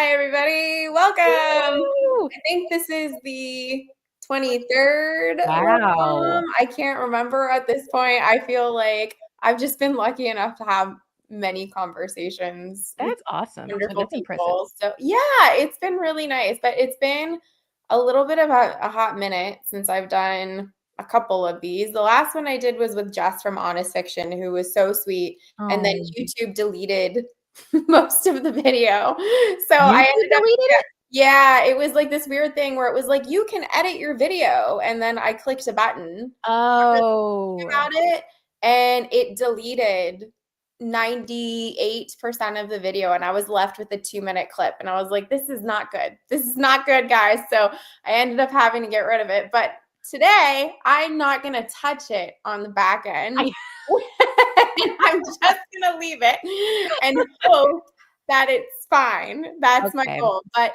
Hi, everybody. Welcome. Woo! I think this is the 23rd. Wow. I can't remember at this point. I feel like I've just been lucky enough to have many conversations with That's awesome. wonderful That's impressive. people. So, yeah, it's been really nice, but it's been a little bit of a hot minute since I've done a couple of these. The last one I did was with Jess from Honest Fiction, who was so sweet. And then Oh, YouTube deleted most of the video. So I YouTube ended up, deleted it? yeah, it was like this weird thing where it was like, you can edit your video. And then I clicked a button Oh, about it and it deleted 98% of the video. And I was left with a 2-minute clip. And I was like, this is not good. This is not good, guys. So I ended up having to get rid of it. But today, I'm not going to touch it on the back end. I'm just going to leave it and hope that it's fine. That's my okay. goal. But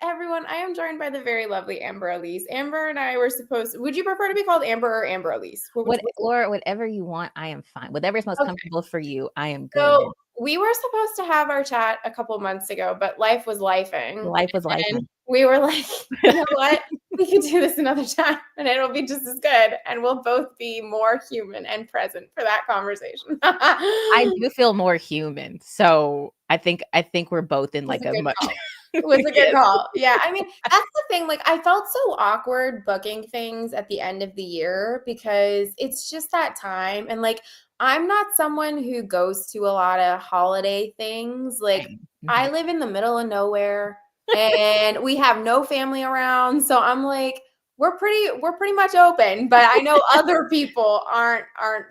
everyone, I am joined by the very lovely Amber Alise. Amber and I were supposed would you prefer to be called Amber or Amber Alise? Laura, whatever you want, I am fine. Whatever is most Okay. comfortable for you, I am good. So we were supposed to have our chat a couple months ago, but life was lifing. Life was life. And we were like, you know what? We could do this another time and it'll be just as good. And we'll both be more human and present for that conversation. I do feel more human. So I think we're both in like a much It was a good Yes. call. Yeah. I mean, that's the thing. Like, I felt so awkward booking things at the end of the year because it's just that time. And like, I'm not someone who goes to a lot of holiday things. Like, I Mhm. live in the middle of nowhere and we have no family around. So I'm like, we're pretty much open, but I know other people aren't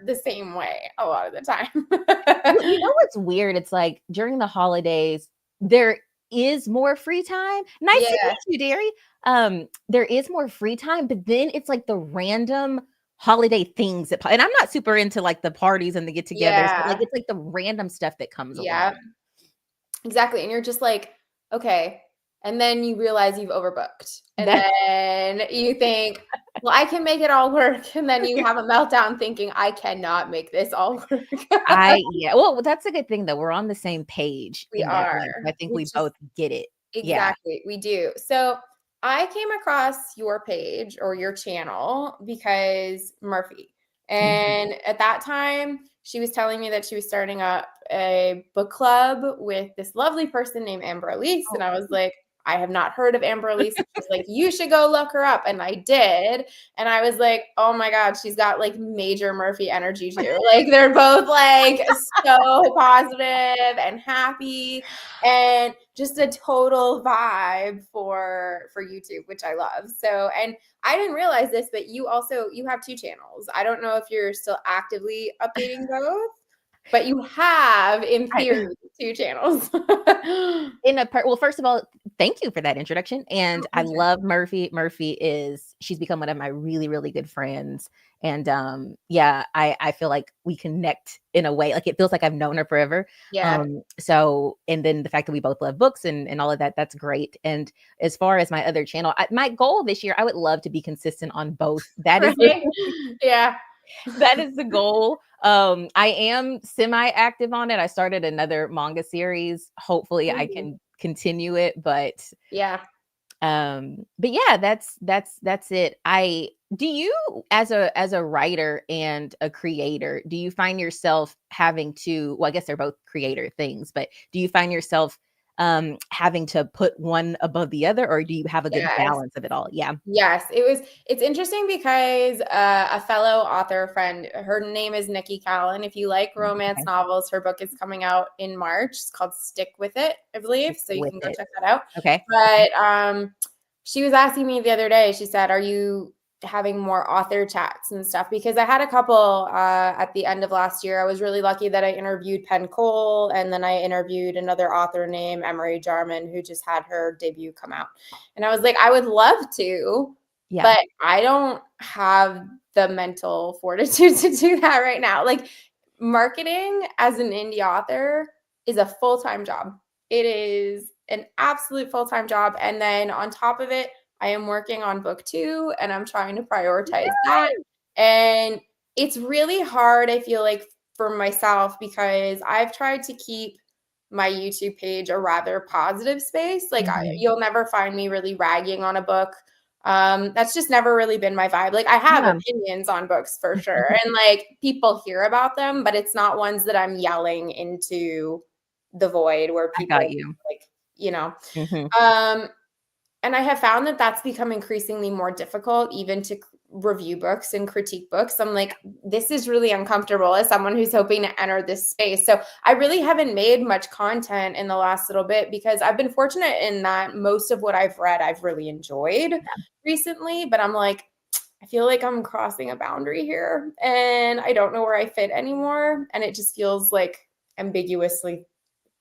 the same way a lot of the time. You know what's weird? It's like during the holidays, there is more free time. Nice to Yeah. meet you, Derry. There is more free time, but then it's like the random holiday things and I'm not super into like the parties and the get-togethers, but like Yeah. it's like the random stuff that comes Yeah. along. Exactly. And you're just like, okay. And then you realize you've overbooked. And That then you think, well, I can make it all work. And then you have a meltdown thinking, I cannot make this all work. yeah. Well, that's a good thing though. We're on the same page We in that are, way. I think we which is both get it. Yeah. exactly, we do. So I came across your page or your channel because Murphy. Mhm. And at that time, she was telling me that she was starting up a book club with this lovely person named Amber Alise. And I was like, I have not heard of Amber Alise. She's like, you should go look her up. And I did. And I was like, oh my God, she's got like major Murphy energy too. Like they're both like so positive and happy and just a total vibe for YouTube, which I love. So, and I didn't realize this, but you have two channels. I don't know if you're still actively updating both, but you have in theory two channels. Well, first of all, thank you for that introduction. And I Pleasure. love Murphy. She's become one of my really, really good friends. And yeah, I feel like we connect in a way, like it feels like I've known her forever. Yeah. So, and then the fact that we both love books and all of that, that's great. And as far as my other channel, my goal this year, I would love to be consistent on both. That is Right? Yeah. that is the goal. I am semi-active on it. I started another manga series. Hopefully I Ooh. can continue it, Yeah. but yeah, that's it. I do you as a writer and a creator, do you find yourself having to, well, I guess they're both creator things, but do you find yourself having to put one above the other, or do you have a good Yes. balance of it all? Yeah. Yes, it's interesting because a fellow author friend, her name is Nikki Callan. If you like romance Okay. novels, her book is coming out in March. It's called Stick With It, I believe. So you With can go it. check that out. Okay. But she was asking me the other day, she said, are you having more author chats and stuff? Because I had a couple at the end of last year. I was really lucky that I interviewed Penn Cole, and then I interviewed another author named Emery Jarman, who just had her debut come out. And I was like, I would love to, Yeah. but I don't have the mental fortitude to do that right now. Like marketing as an indie author is a full-time job. It is an absolute full-time job. And then on top of it, I am working on book 2 and I'm trying to prioritize that. And it's really hard, I feel like, for myself because I've tried to keep my YouTube page a rather positive space. Like Mhm. you'll never find me really ragging on a book. That's just never really been my vibe. Like I have Yeah. opinions on books for sure. And like people hear about them, but it's not ones that I'm yelling into the void where I got people you. like, you know. Mhm. Um, and I have found that that's become increasingly more difficult even to review books and critique books. I'm like, this is really uncomfortable as someone who's hoping to enter this space. So I really haven't made much content in the last little bit because I've been fortunate in that most of what I've read, I've really enjoyed recently. But I'm like, I feel like I'm crossing a boundary here and I don't know where I fit anymore. And it just feels like ambiguously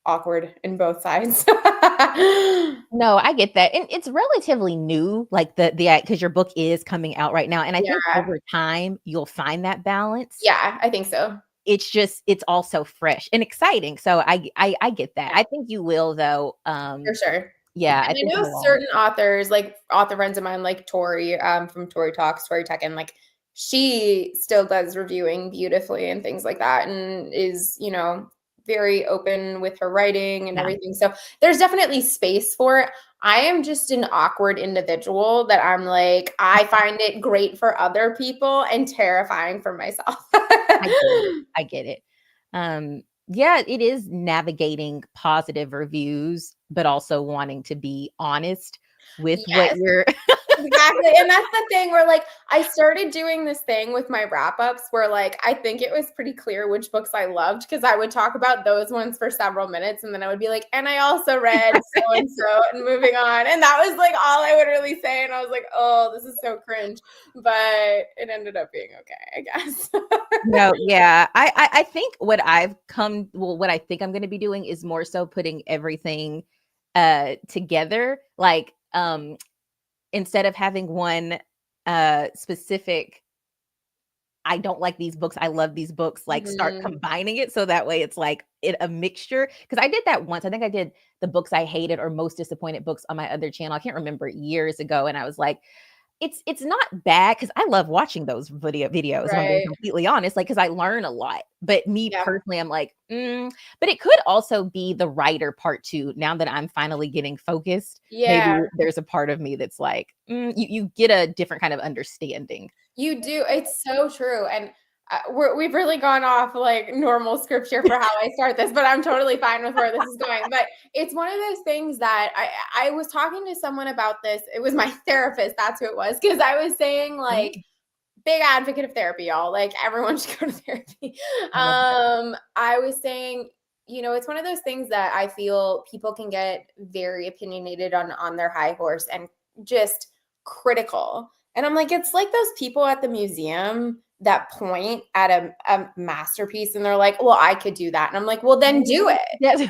awkward in both sides. No, I get that, and it's relatively new, like, the because your book is coming out right now, and I think Yeah. over time, you'll find that balance. Yeah, I think so. It's just it's also fresh and exciting, so I get that. Yeah, I think you will, though, for sure. yeah, And I I think in know the long certain authors, like author friends of mine, like Tori, from Tori Talks, Tori Tech, and like she still does reviewing beautifully and things like that, and is, very open with her writing and yeah, everything. So there's definitely space for it. I am just an awkward individual that I'm like, I find it great for other people and terrifying for myself. I get it, I get it. Yeah, it is navigating positive reviews, but also wanting to be honest with what Yes. you're Exactly, and that's the thing where, like, I started doing this thing with my wrap-ups where, like, I think it was pretty clear which books I loved because I would talk about those ones for several minutes, and then I would be like, "And I also read so and so," and moving on, and that was, like, all I would really say, and I was like, "Oh, this is so cringe," but it ended up being okay, I guess. No, yeah. I think what I think I'm gonna be doing is more so putting everything together. Like, instead of having one specific I don't like these books, I love these books, like start Mhm. combining it so that way it's like a mixture. Cause I did that once. I think I did the books I hated or most disappointed books on my other channel. I can't remember years ago. And I was like, it's not bad because I love watching those videos, if I'm being Right. completely honest, like, because I learn a lot. But me Yeah. personally, I'm like, but it could also be the writer part too. Now that I'm finally getting focused, maybe Yeah. there's a part of me that's like, you get a different kind of understanding. You do. It's so true. And we've really gone off like normal scripture for how I start this, but I'm totally fine with where this is going. But it's one of those things that I was talking to someone about this. It was my therapist. That's who it was. Because I was saying like, Mm, big advocate of therapy, y'all. Like everyone should go to therapy. I love that. I was saying, it's one of those things that I feel people can get very opinionated on their high horse and just critical. And I'm like, it's like those people at the museum that point at a masterpiece and they're like, well, I could do that. And I'm like, well, then do Mhm. it, That's a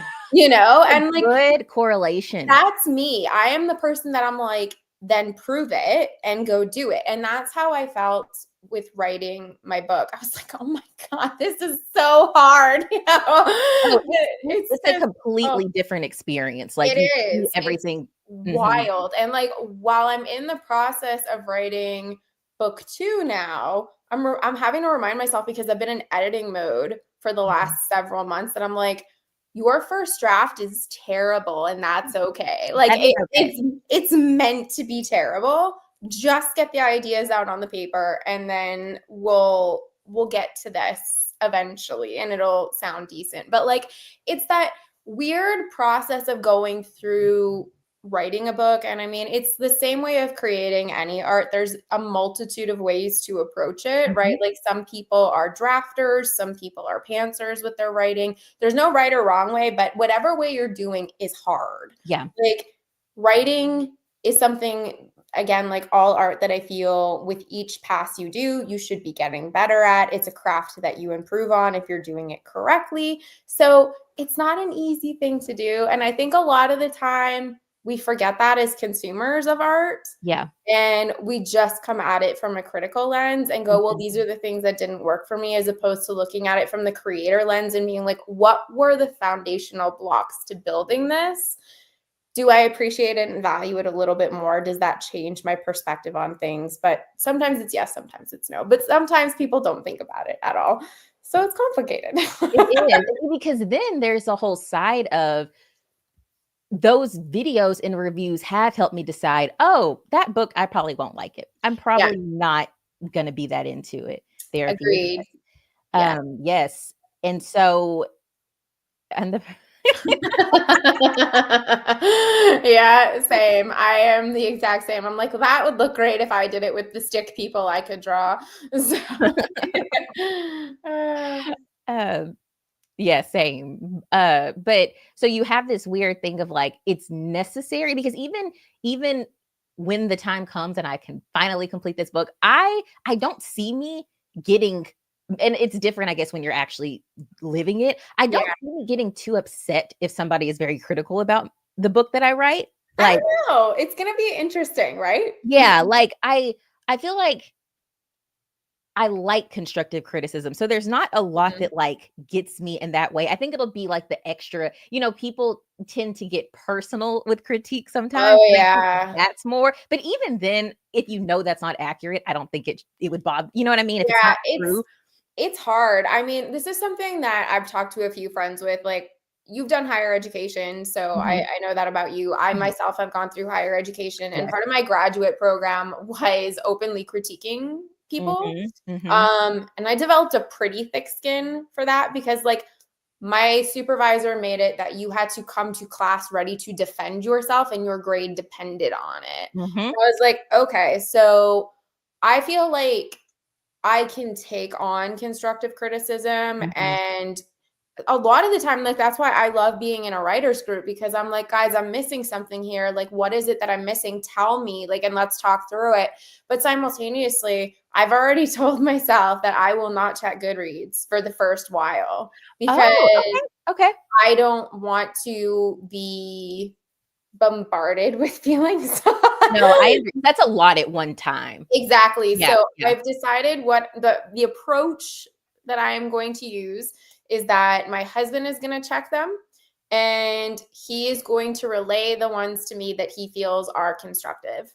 And like good correlation. that's me. I am the person that I'm like, then prove it and go do it. And that's how I felt with writing my book. I was like, oh my God, this is so hard. Oh, It's it's a just, oh, completely different experience, like, it you see is. It's everything. Mhm, wild. And like while I'm in the process of writing book 2 now, I'm having to remind myself because I've been in editing mode for the mhm. last several months that I'm like, your first draft is terrible and that's okay. Like That is okay. it's meant to be terrible. Just get the ideas out on the paper and then we'll get to this eventually and it'll sound decent. But like it's that weird process of going through writing a book. And I mean, it's the same way of creating any art. There's a multitude of ways to approach it, right? Mhm. Like some people are drafters, some people are pantsers with their writing. There's no right or wrong way, but whatever way you're doing is hard. Yeah. Like writing is something, again, like all art that I feel with each pass you do, you should be getting better at. It's a craft that you improve on if you're doing it correctly. So it's not an easy thing to do. And I think a lot of the time, we forget that as consumers of art Yeah. and we just come at it from a critical lens and go, well, Mhm. these are the things that didn't work for me, as opposed to looking at it from the creator lens and being like, what were the foundational blocks to building this? Do I appreciate it and value it a little bit more? Does that change my perspective on things? But sometimes it's yes, sometimes it's no. But sometimes people don't think about it at all. So it's complicated. It is, because then there's a whole side of those videos and reviews have helped me decide, oh, that book, I probably won't like it. I'm Yeah, probably not gonna be that into it. Therapy is agreed. Yeah. yes. And so, and the Yeah, same. I am the exact same. I'm like, that would look great if I did it with the stick people I could draw. So, uh, um, yeah, same. But so you have this weird thing of like it's necessary, because even when the time comes and I can finally complete this book, I don't see me getting, and it's different, I guess, when you're actually living it. I yeah. don't see me getting too upset if somebody is very critical about the book that I write. I Like, don't know. It's gonna be interesting, right? yeah, like I feel like I like constructive criticism. So there's not a lot Mhm. that like gets me in that way. I think it'll be like the extra, people tend to get personal with critique sometimes. Oh And I think yeah. that's more, but even then, if you know that's not accurate, I don't think it would bother, you know what I mean? If it's Yeah, not true. it's hard. I mean, this is something that I've talked to a few friends with, like, you've done higher education, so Mhm, I know that about you. I mhm. myself have gone through higher education, and Yes. part of my graduate program was openly critiquing people. Mhm, mhm, And I developed a pretty thick skin for that because, like, my supervisor made it that you had to come to class ready to defend yourself and your grade depended on it. mhm, I was like, okay, so I feel like I can take on constructive criticism, mhm. and a lot of the time, like, that's why I love being in a writers group, because I'm like, guys, I'm missing something here. Like, what is it that I'm missing? Tell me, like, and let's talk through it. But simultaneously, I've already told myself that I will not check Goodreads for the first while because Oh, okay, okay. I don't want to be bombarded with feelings. No, I agree. That's a lot at one time. Exactly. Yeah, So yeah. I've decided what the approach that I am going to use is that my husband is going to check them and he is going to relay the ones to me that he feels are constructive.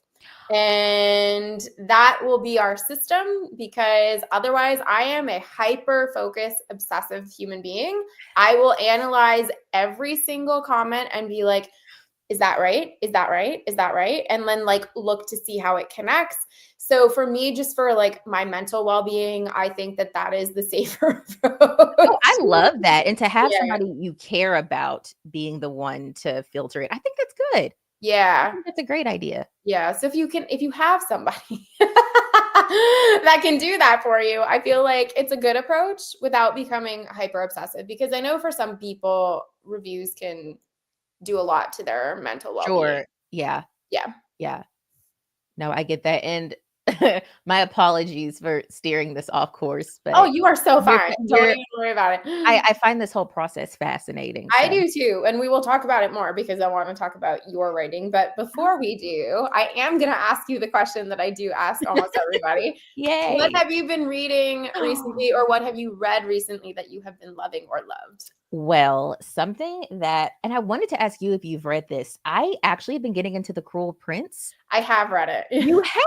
And that will be our system, because otherwise I am a hyper focused obsessive human being. I will analyze every single comment and be like, is that right? Is that right? Is that right? And then, like, look to see how it connects. So for me, just for like my mental well-being, I think that that is the safer Oh, approach. I love that, and to have Yeah. somebody you care about being the one to filter it, I think that's good. I Yeah. think that's a great idea. Yeah. So if you have somebody that can do that for you, I feel like it's a good approach without becoming hyper obsessive, because I know for some people reviews can do a lot to their mental well-being. Sure. Yeah, Yeah. yeah. No, I get that, and my apologies for steering this off course, Oh, but you are so you're fine. Don't you're even worry about it. I find this whole process fascinating, I so do too, and we will talk about it more because I want to talk about your writing. But before we do, I am going to ask you the question that I do ask almost everybody. What yay. have you been reading recently, or what have you read recently that you have been loving or loved? Well, something that, and I wanted to ask you if you've read this. I actually have been getting into The Cruel Prince. I have read it. You have?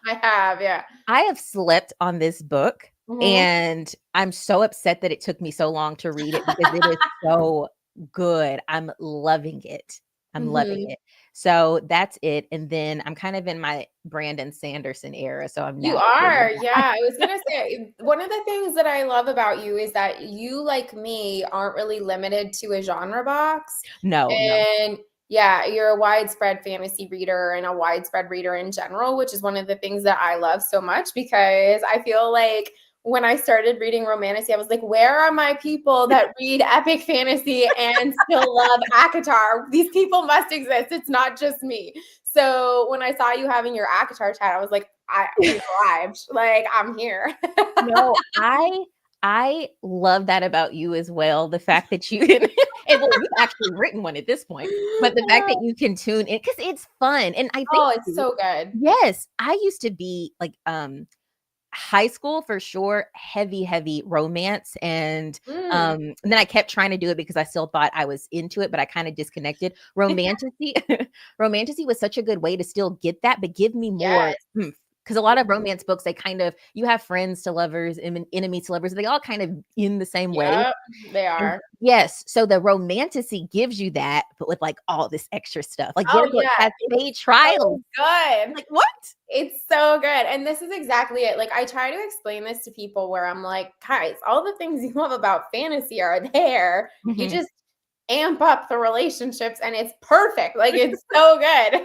I have, yeah. I have slept on this book, Mhm. and I'm so upset that it took me so long to read it because it is so good. I'm loving it. I'm loving Mhm. it. So that's it. And then I'm kind of in my Brandon Sanderson era. So I'm You navigating are, yeah. I was gonna say, one of the things that I love about you is that you, like me, aren't really limited to a genre box. No, no. And yeah, you're a widespread fantasy reader and a widespread reader in general, which is one of the things that I love so much, because I feel like when I started reading romantasy, I was like, where are my people that read epic fantasy and still love ACOTAR? These people must exist. It's not just me. So when I saw you having your ACOTAR chat, I was like, we've arrived. Like, I'm here. No, I love that about you as well. The fact that you and well, you've actually written one at this point, but the fact that you can tune in because it's fun. And I think Oh, it's so good. yes, I used to be like high school for sure, heavy, heavy romance. Mm, And then I kept trying to do it because I still thought I was into it, but I kind of disconnected. Romantasy, romantasy was such a good way to still get that, but give me more yes. oomph. Because a lot of romance books, they kind of, you have friends to lovers and enemies to lovers. They all kind of in the same way. Yep, they And are. yes, so the romanticy gives you that, but with like all this extra stuff. Like your Oh, book yeah, has paid it's trials. so good. Like what? It's so good. And this is exactly it. Like, I try to explain this to people where I'm like, guys, all the things you love about fantasy are there. You Mhm. just amp up the relationships and it's perfect. Like, it's so good.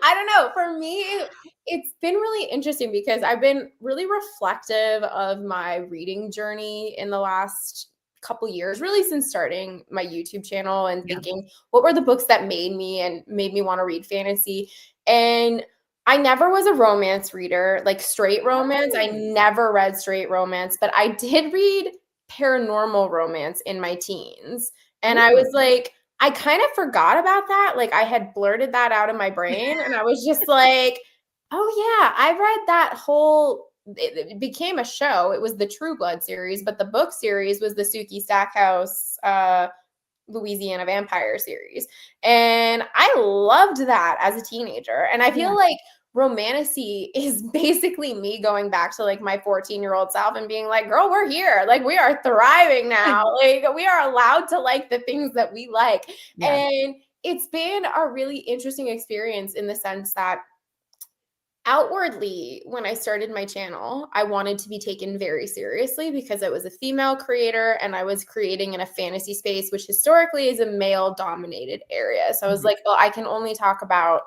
I don't know. For me, it's been really interesting because I've been really reflective of my reading journey in the last couple years, really since starting my YouTube channel and Yeah. thinking, what were the books that made me want to read fantasy? And I never was a romance reader, like straight romance. I Oh. never read straight romance, but I did read paranormal romance in my teens. And I Ooh. was like, I kind of forgot about that. Like, I had blurted that out of my brain and I was just like, oh yeah, I read that whole it became a show. It was the True Blood series, but the book series was the Suki Stackhouse Louisiana Vampire series. And I loved that as a teenager. And I Yeah. feel like romantasy is basically me going back to like my 14-year-old self and being like, girl, we're here. Like, we are thriving now. Like, we are allowed to like the things that we like. Yeah. And it's been a really interesting experience in the sense that outwardly, when I started my channel, I wanted to be taken very seriously because I was a female creator and I was creating in a fantasy space, which historically is a male dominated area. So I was Mhm. like, well, I can only talk about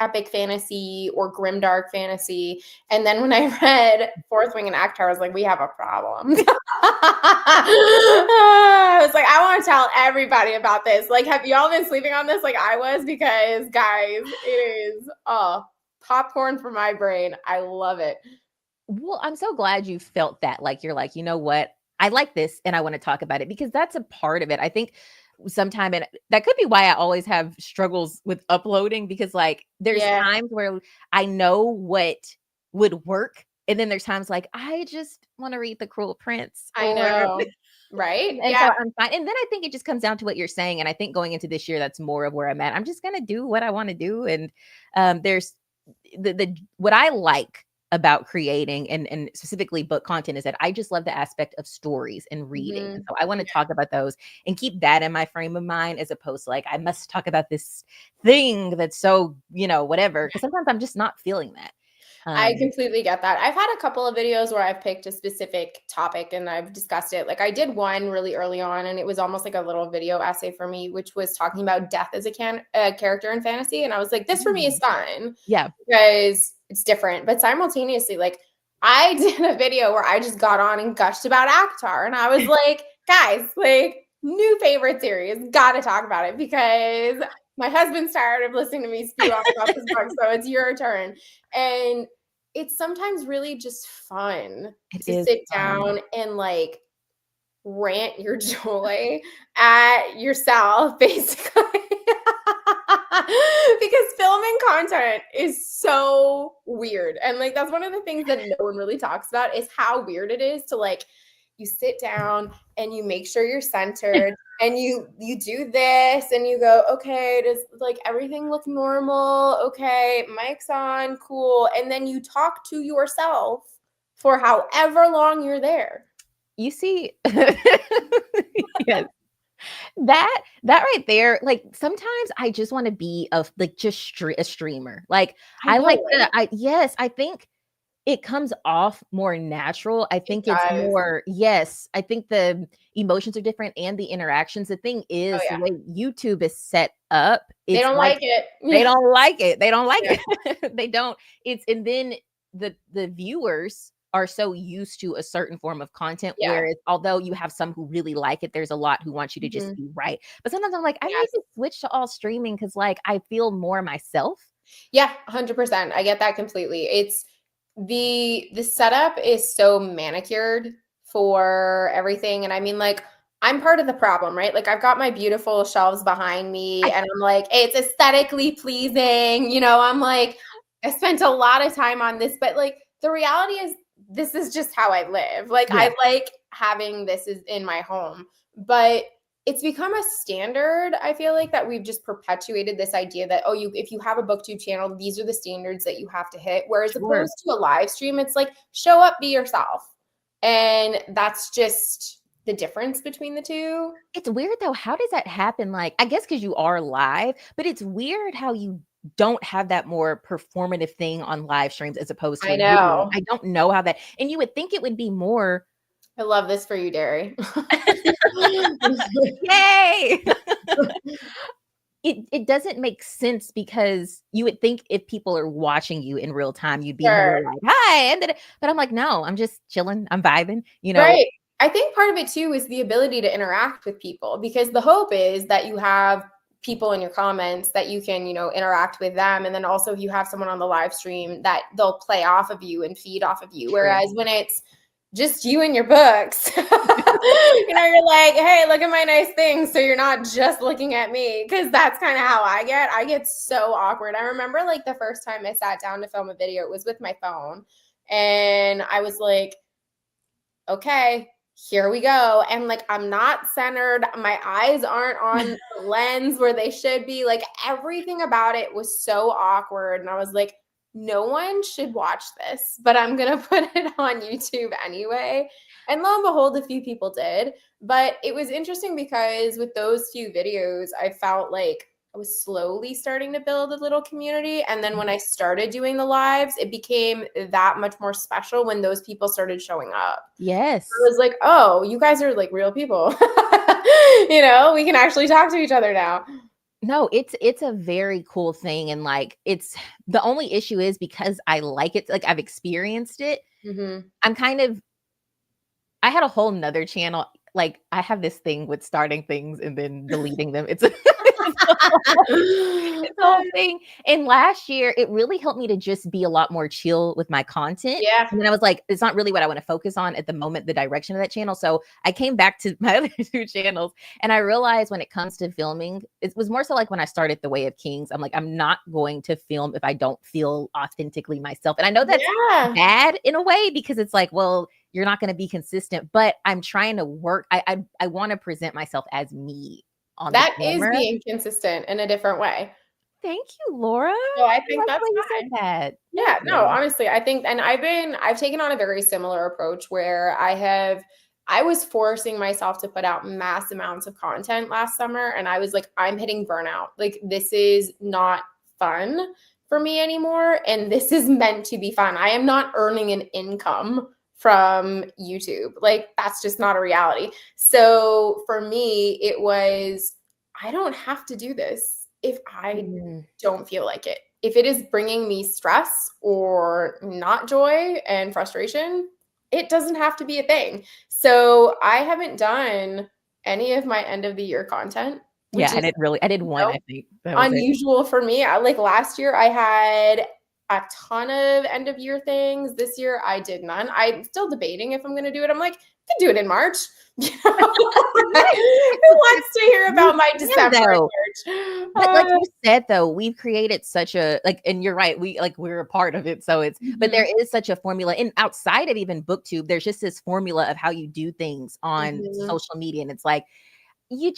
epic fantasy or grimdark fantasy. And then when I read Fourth Wing and ACOTAR, I was like, we have a problem. I was like, I want to tell everybody about this. Like, have y'all been sleeping on this like I was? Because guys, it is popcorn for my brain. I love it. Well, I'm so glad you felt that. Like, you're like, you know what? I like this and I want to talk about it because that's a part of it. I think sometime, and that could be why I always have struggles with uploading because, like, there's Yeah, times where I know what would work. And then there's times like, I just want to read The Cruel Prince I or, know. Right? and so Yeah. I'm fine. And then I think it just comes down to what you're saying. And I think going into this year, that's more of where I'm at. I'm just going to do what I want to do. And there's what I like about creating and specifically book content is that I just love the aspect of stories and reading. And Mhm. so I want to talk about those and keep that in my frame of mind as opposed to like, I must talk about this thing that's so, whatever. Cause sometimes I'm just not feeling that. I Um, completely get that. I've had a couple of videos where I've picked a specific topic and I've discussed it. Like, I did one really early on, and it was almost like a little video essay for me, which was talking about death as a character in fantasy. And I was like, this for me is fun yeah. because it's different. But simultaneously, like, I did a video where I just got on and gushed about ACOTAR. And I was like, guys, like, new favorite series, gotta talk about it because my husband's tired of listening to me spew off about this book. So it's your turn. And it's sometimes really just fun It to is sit fun. down and like rant your joy at yourself, basically. Because filming content is so weird. And like, that's one of the things that no one really talks about is how weird it is to like, you sit down and you make sure you're centered and you do this and you go, okay, does like everything look normal? Okay, mic's on, cool. And then you talk to yourself for however long you're there. You see, yes. That right there, like, sometimes I just wanna be like, just a streamer. Like, I I know, like right? yes, I think it comes off more natural. I It think it's does. more yes, I think the emotions are different and the interactions. The thing Oh is, the yeah. way YouTube is set up, They it's don't like like it. they Yeah. don't like it. They don't like Yeah. it. They don't. It's and then the viewers are so used to a certain form of content, Yeah. whereas although you have some who really like it, there's a lot who want you to just Mhm. be right. But sometimes I'm like, I need Yes. to switch to all streaming because like I feel more myself. Yeah, 100%. I get that completely. It's the setup is so manicured for everything, and I mean, like, I'm part of the problem, right? Like, I've got my beautiful shelves behind me, and I'm like, "It's aesthetically pleasing," I'm like, "I spent a lot of time on this," but, like, the reality is this is just how I live. Like, Yeah. I like having this is in my home, but it's become a standard. I feel like that we've just perpetuated this idea that, oh, if you have a booktube channel, these are the standards that you have to hit. Whereas Sure. opposed to a live stream, it's like, show up, be yourself. And that's just the difference between the two. It's weird though. How does that happen? Like, I guess because you are live, but it's weird how you don't have that more performative thing on live streams as opposed to I a video. know. I don't know how that, and you would think it would be more. I love this for you, Derry. Yay! It doesn't make sense because you would think if people are watching you in real time, you'd be more like, hi, and then, but I'm like, no, I'm just chilling, I'm vibing, you know. Right. I think part of it too is the ability to interact with people, because the hope is that you have people in your comments that you can, interact with them. And then also if you have someone on the live stream that they'll play off of you and feed off of you. True. Whereas when it's just you and your books, you're like, hey, look at my nice things. So you're not just looking at me. Cause that's kind of how I get so awkward. I remember like the first time I sat down to film a video, it was with my phone. And I was like, okay, here we go. And like, I'm not centered. My eyes aren't on the lens where they should be. Like everything about it was so awkward. And I was like, no one should watch this, but I'm going to put it on YouTube anyway. And lo and behold, a few people did. But it was interesting because with those few videos, I felt like I was slowly starting to build a little community. And then when I started doing the lives, it became that much more special when those people started showing up. Yes. I was like, oh, you guys are like real people. We can actually talk to each other now. No, it's a very cool thing. And like, it's the only issue is because I like it, like I've experienced it. I'm kind of, I had a whole nother channel. Like I have this thing with starting things and then deleting them. It's a whole thing. And last year, it really helped me to just be a lot more chill with my content. Yeah. And then I was like, it's not really what I want to focus on at the moment, the direction of that channel. So I came back to my other two channels and I realized when it comes to filming, it was more so like when I started The Way of Kings, I'm like, I'm not going to film if I don't feel authentically myself. And I know that's bad in a way because it's like, well, you're not going to be consistent, but I'm trying to work. I want to present myself as me on that the is camera. being consistent in a different way. Thank you, Laura. So I think that's you said that. Yeah, no, honestly, I think, and I've taken on a very similar approach where I was forcing myself to put out mass amounts of content last summer. And I was like, I'm hitting burnout. Like, this is not fun for me anymore. And this is meant to be fun. I am not earning an income from YouTube. Like, that's just not a reality. So for me, it was, I don't have to do this if I don't feel like it. If it is bringing me stress or not joy and frustration, it doesn't have to be a thing. So I haven't done any of my end of the year content. Yeah, I did one, I think. Unusual for me. Like last year, I had a ton of end of year things. This year, I did none. I'm still debating if I'm going to do it. I'm like, I can do it in March. Who wants to hear about my December search? But like you said, though, we've created such a and you're right. We're a part of it. So it's but there is such a formula, and outside of even BookTube, there's just this formula of how you do things on social media, and it's like you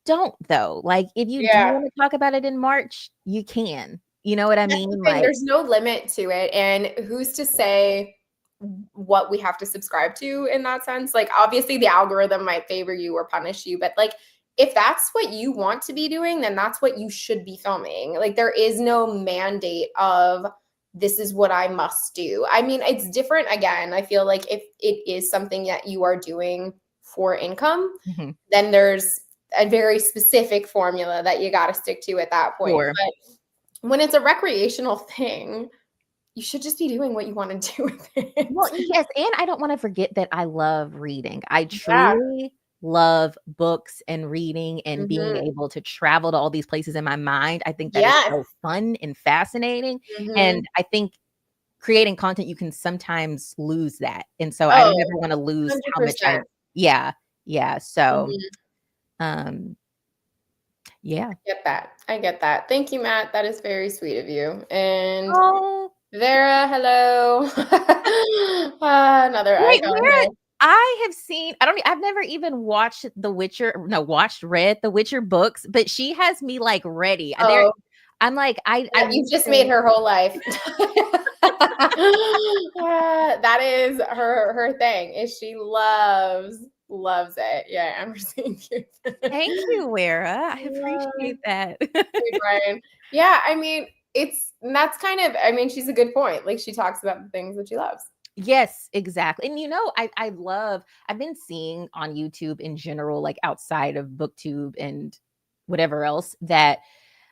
don't though. Like if you do want to talk about it in March, you can. You know what I mean? Like, there's no limit to it, and who's to say what we have to subscribe to in that sense? Like, obviously the algorithm might favor you or punish you, but like if that's what you want to be doing, then that's what you should be filming. Like, there is no mandate of this is what I must do. I mean, it's different. Again, I feel like if it is something that you are doing for income, then there's a very specific formula that you got to stick to at that point. But when it's a recreational thing, you should just be doing what you want to do with it. Well, yes. And I don't want to forget that I love reading. I truly love books and reading and being able to travel to all these places in my mind. I think that is so fun and fascinating. And I think creating content, you can sometimes lose that. And so I never want to lose 100%. How much So, I get that. Thank you, Matt. That is very sweet of you. And Vera, hello. Another icon. I have seen, I've never even watched read the Witcher books, but she has me like ready. Oh, I'm like, I yeah, you used just made to, her whole life. That is her thing. Is she loves it. Yeah, I'm seeing you. thank you, Wera. I Yeah. appreciate that. Hey, Brian. Yeah, I mean, that's kind of, I mean, she's a good point. Like she talks about the things that she loves. Yes, exactly. And I've been seeing on YouTube in general, like outside of BookTube and whatever else, that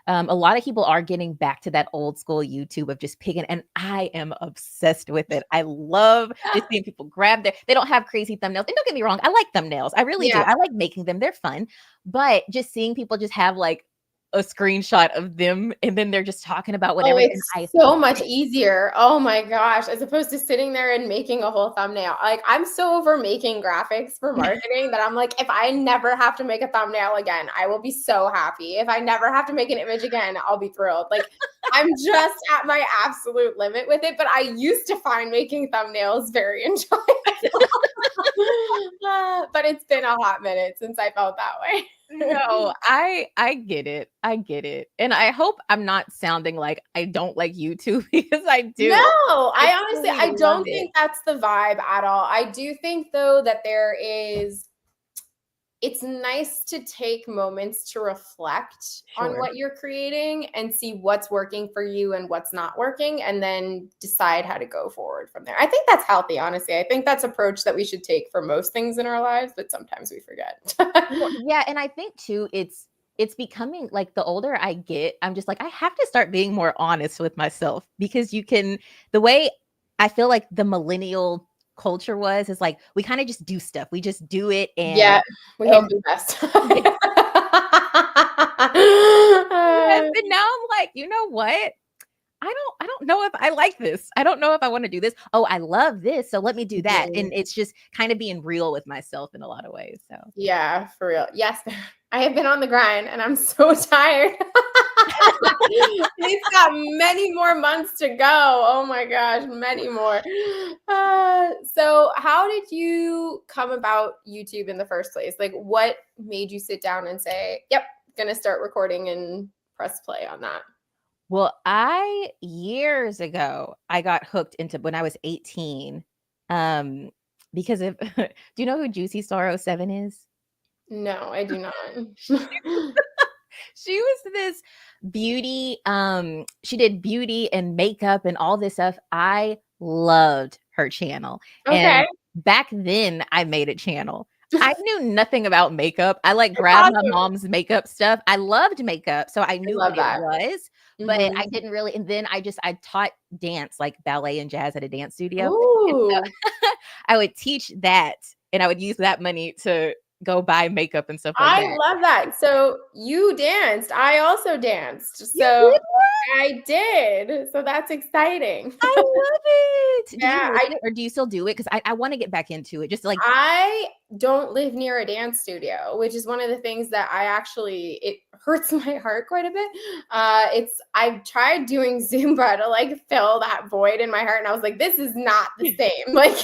a lot of people are getting back to that old school YouTube of just picking, and I am obsessed with it. I love just seeing people they don't have crazy thumbnails. And don't get me wrong, I like thumbnails. I really do. Yeah. I like making them. They're fun. But just seeing people just have like a screenshot of them and then they're just talking about Oh, whatever. And it's I so love much it. easier. Oh my gosh, as opposed to sitting there and making a whole thumbnail. Like I'm so over making graphics for marketing that I'm like, if I never have to make a thumbnail again, I will be so happy. If I never have to make an image again, I'll be thrilled. Like I'm just at my absolute limit with it, but I used to find making thumbnails very enjoyable. But it's been a hot minute since I felt that way. No, I get it. I get it. And I hope I'm not sounding like I don't like YouTube because I No, do. I I honestly, truly I love don't it. think that's the vibe at all. I do think though that it's nice to take moments to reflect on Sure. what you're creating and see what's working for you and what's not working, and then decide how to go forward from there. I think that's healthy, honestly. I think that's approach that we should take for most things in our lives, but sometimes we forget. Well, yeah, and I think too, it's becoming like the older I get, I'm just like, I have to start being more honest with myself because the way I feel like the millennial culture is like we kind of just do stuff. We just do it Yeah, we hope and the best. yes, and now I'm like, you know what? I don't know if I like this. I don't know if I want to do this. Oh, I love this, so let me do that. And Mhm. it's just kind of being real with myself in a lot of ways. So Yeah, for real. Yes, I have been on the grind and I'm so tired. He's got many more months to go. Oh my gosh, many more. So, how did you come about YouTube in the first place? Like, what made you sit down and say, "Yep, gonna start recording and press play on that"? well, I years ago, I got hooked into when I was 18, um, because of do you know who Juicy Sorrow 7 is? No, I do not. She was this she did beauty and makeup and all this stuff. I loved her channel. Okay, And back then I made a channel. I knew nothing about makeup. I like that's grabbed my awesome. mom's makeup stuff. I loved makeup, so I I knew love what it that. was, but Mhm. I didn't really. And then I taught dance, like ballet and jazz at a dance studio. And so Ooh. I would teach that and I would use that money to go buy makeup and stuff like I that. love that. So you danced. I also danced. You did So what? I did. So that's exciting. I love it. Do you Yeah, miss it or do you still do it? Because I want to get back into it. Just like, I don't live near a dance studio, which is one of the things that it hurts my heart quite a bit. I've tried doing Zumba to like fill that void in my heart, and I was like, this is not the same. Like,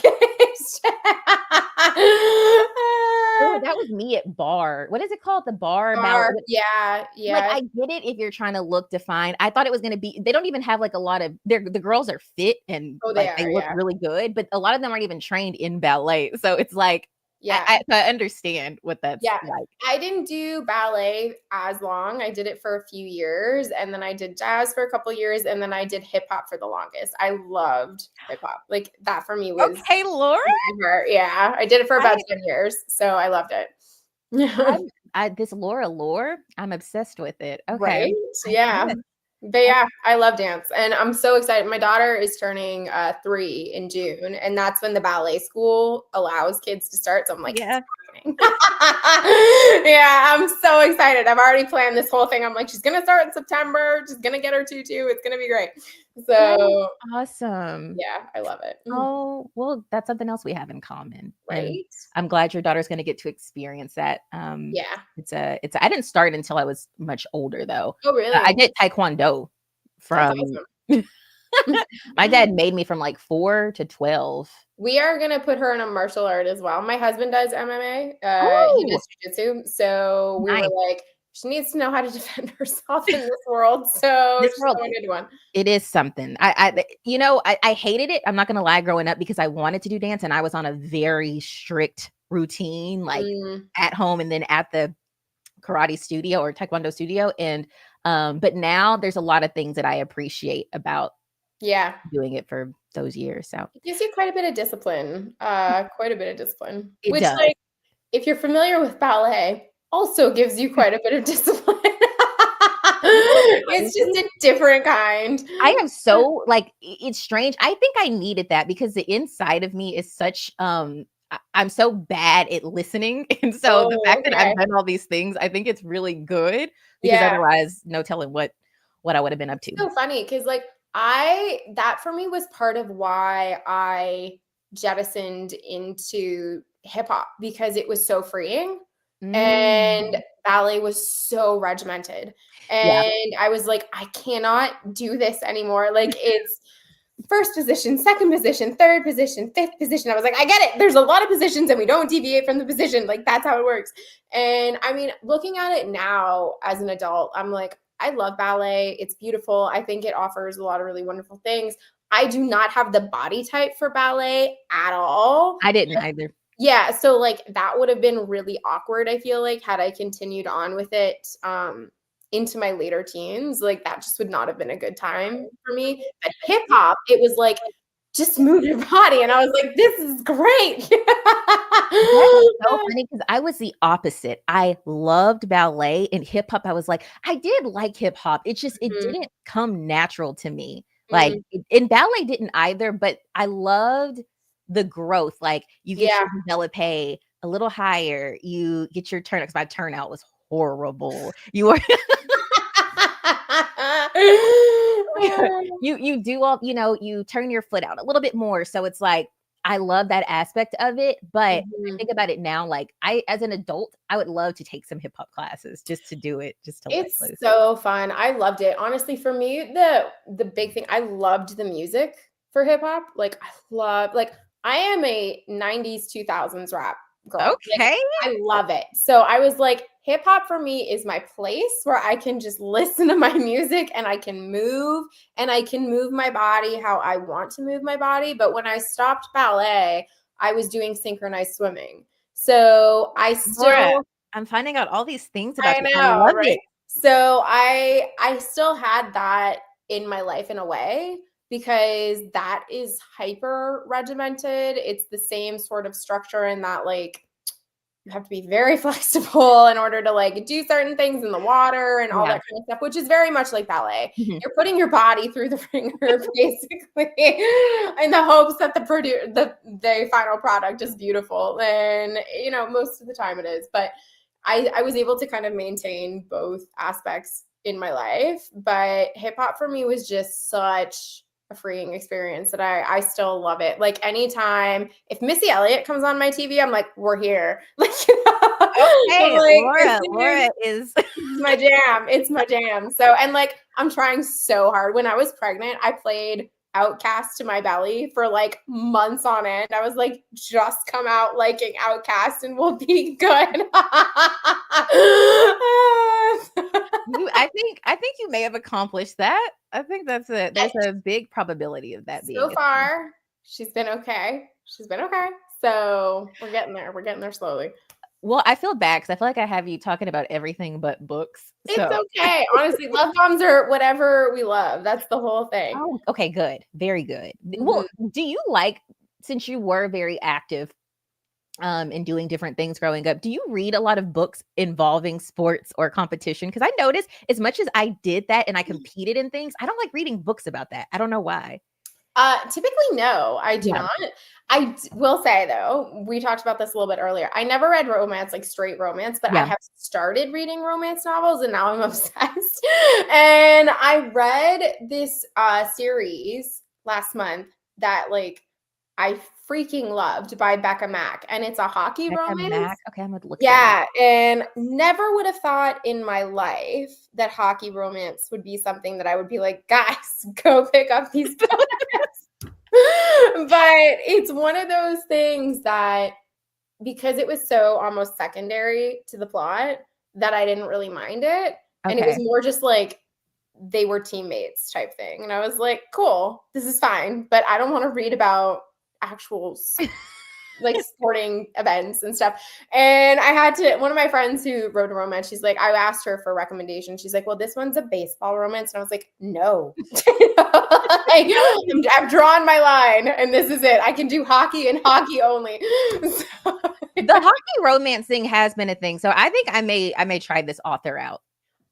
oh, that was me at bar. What is it called? The bar ballet. yeah, Like, yeah. I get it if you're trying to look defined. I thought it was gonna be they don't even have, like, a lot of the girls are fit and, Oh, they like, they are. look Yeah, really good, but a lot of them aren't even trained in ballet, so it's like, yeah. I understand what that's Yeah, like. I didn't do ballet as long. I did it for a few years, and then I did jazz for a couple years, and then I did hip hop for the longest. I loved hip hop. Like that for me was Okay, Laura, my heart. Yeah, I did it for about I 10 years, so I loved it. this Laura lore, I'm obsessed with it. Okay. Right? Yeah. Yes. But yeah, I love dance and I'm so excited. My daughter is turning 3 in June, and that's when the ballet school allows kids to start. So I'm like, it's Yeah. happening. Yeah, I'm so excited. I've already planned this whole thing. I'm like, she's gonna start in September, just gonna get her tutu. It's gonna be great. That is So awesome. yeah, I love it. Oh, well, that's something else we have in common, and Right? I'm glad your daughter's gonna get to experience that. Yeah. I didn't start until I was much older, though. Oh, I really? did taekwondo That's from awesome. My dad made me from like 4 to 12. We are gonna put her in a martial art as well. My husband does MMA. He Oh, does jujitsu. So we were nice. like, she needs to know how to defend herself in this world. So This she's world, going into one. it is something. I hated it. I'm not gonna lie, growing up because I wanted to do dance and I was on a very strict routine, like Mm, at home and then at the karate studio or taekwondo studio. And but now there's a lot of things that I appreciate about yeah. doing it for those years. So It gives you quite a bit of discipline. Quite a bit of discipline. it Which, does. like, if you're familiar with ballet, also gives you quite a bit of discipline. You know what's It's funny? just a different kind. I am so like it's strange. I think I needed that because the inside of me is such I'm so bad at listening. And so the Oh, fact that I've okay. done all these things, I think it's really good because Yeah. otherwise no telling what I would have been up to. So funny because, like, that for me was part of why I jettisoned into hip hop because it was so freeing and Mm. ballet was so regimented. Yeah. And I was like, I cannot do this anymore. Like, it's first position, second position, third position, fifth position. I was like, I get it. There's a lot of positions and we don't deviate from the position. Like, that's how it works. And I mean, looking at it now as an adult, I'm like, I love ballet. It's beautiful. I think it offers a lot of really wonderful things. I do not have the body type for ballet at all. I didn't either. Yeah, so, like, that would have been really awkward, I feel like, had I continued on with it, into my later teens, like, that just would not have been a good time for me. But hip hop, it was like, "Just move your body," and I was like, "This is great." That is so funny because I was the opposite. I loved ballet and hip hop. I was like, I did like hip hop. It just it Mhm, didn't come natural to me. Like mhm. and ballet didn't either, but I loved the growth. Like you get Yeah. your developpe a little higher, you get your turn because my turnout was horrible. You were you do all, you turn your foot out a little bit more. So it's like I love that aspect of it, but I Mhm. think about it now, like I as an adult, I would love to take some hip hop classes just to do it, just to let It's loose. so fun. I loved it. Honestly, for me, the big thing, I loved the music for hip hop. Like, I am a 90s, 2000s rap girl. Like, Okay. I love it. So I was like, hip hop for me is my place where I can just listen to my music and I can move my body how I want to move my body. But when I stopped ballet, I was doing synchronized swimming. So Laura, I'm finding out all these things about I you. I know, love right? it. So I still had that in my life in a way because that is hyper regimented. It's the same sort of structure in that, like, you have to be very flexible in order to, like, do certain things in the water and all Yeah. that kind of stuff, which is very much like ballet. Mhm. You're putting your body through the ringer basically in the hopes that the final product is beautiful. And, most of the time it is. But I was able to kind of maintain both aspects in my life. But hip hop for me was just such a freeing experience that I still love it. Like, anytime if Missy Elliott comes on my TV, I'm like, we're here. Like, I'm Okay, like, as Laura. soon as Laura is it's my jam. It's my jam. So, and, like, I'm trying so hard. When I was pregnant, I played Outcast to my belly for, like, months on end. I was like, just come out liking Outcast and we'll be good. I think you may have accomplished that. I think there's a big probability of that So being a thing. far, she's been okay. She's been okay. So we're getting there. We're getting there slowly. Well, I feel bad because I feel like I have you talking about everything but books. It's So okay. Honestly, love bombs are whatever we love. That's the whole thing. oh, okay, good. Very good. Well, Mhm. do you like since you were very active and doing different things growing up, do you read a lot of books involving sports or competition? Because I noticed as much as I did that and I competed in things, I don't like reading books about that. I don't know why. Typically, no, I do Yeah. not. Will say, though, we talked about this a little bit earlier. I never read romance, like straight romance, but I Yeah. have started reading romance novels and now I'm obsessed. And I read this series last month that, like, I freaking loved by Becca Mack, and it's a hockey Becca romance. Mack. Okay, I'm gonna look that up. Yeah, and never would have thought in my life that hockey romance would be something that I would be like, guys, go pick up these books. But it's one of those things that, because it was so almost secondary to the plot, that I didn't really mind it. And it was Okay. more just like they were teammates type thing. And I was like, cool, this is fine. But I don't want to read about actual like sporting events and stuff. And I had to, one of my friends who wrote a romance, she's like, I asked her for a recommendation. She's like, well, this one's a baseball romance. And I was like, no. Like, I've drawn my line and this is it. I can do hockey and hockey only. So, The hockey romance thing has been a thing. So I think I may try this author out.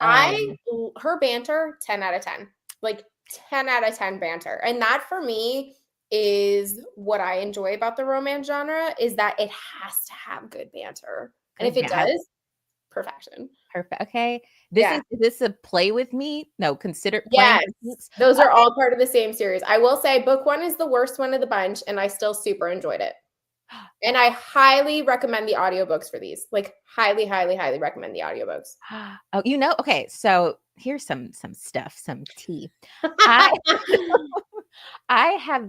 her banter, 10 out of 10. Like 10 out of 10 banter. And that for me is what I enjoy about the romance genre, is that it has to have good banter. And if it does, perfection. Perfect. Okay. Yeah. Is this a play with me? No, consider Yes. playing. Those are all part of the same series. I will say book 1 is the worst one of the bunch, and I still super enjoyed it. And I highly recommend the audiobooks for these. Like highly, highly, highly recommend the audiobooks. Oh, okay. So here's some stuff, some tea. I I have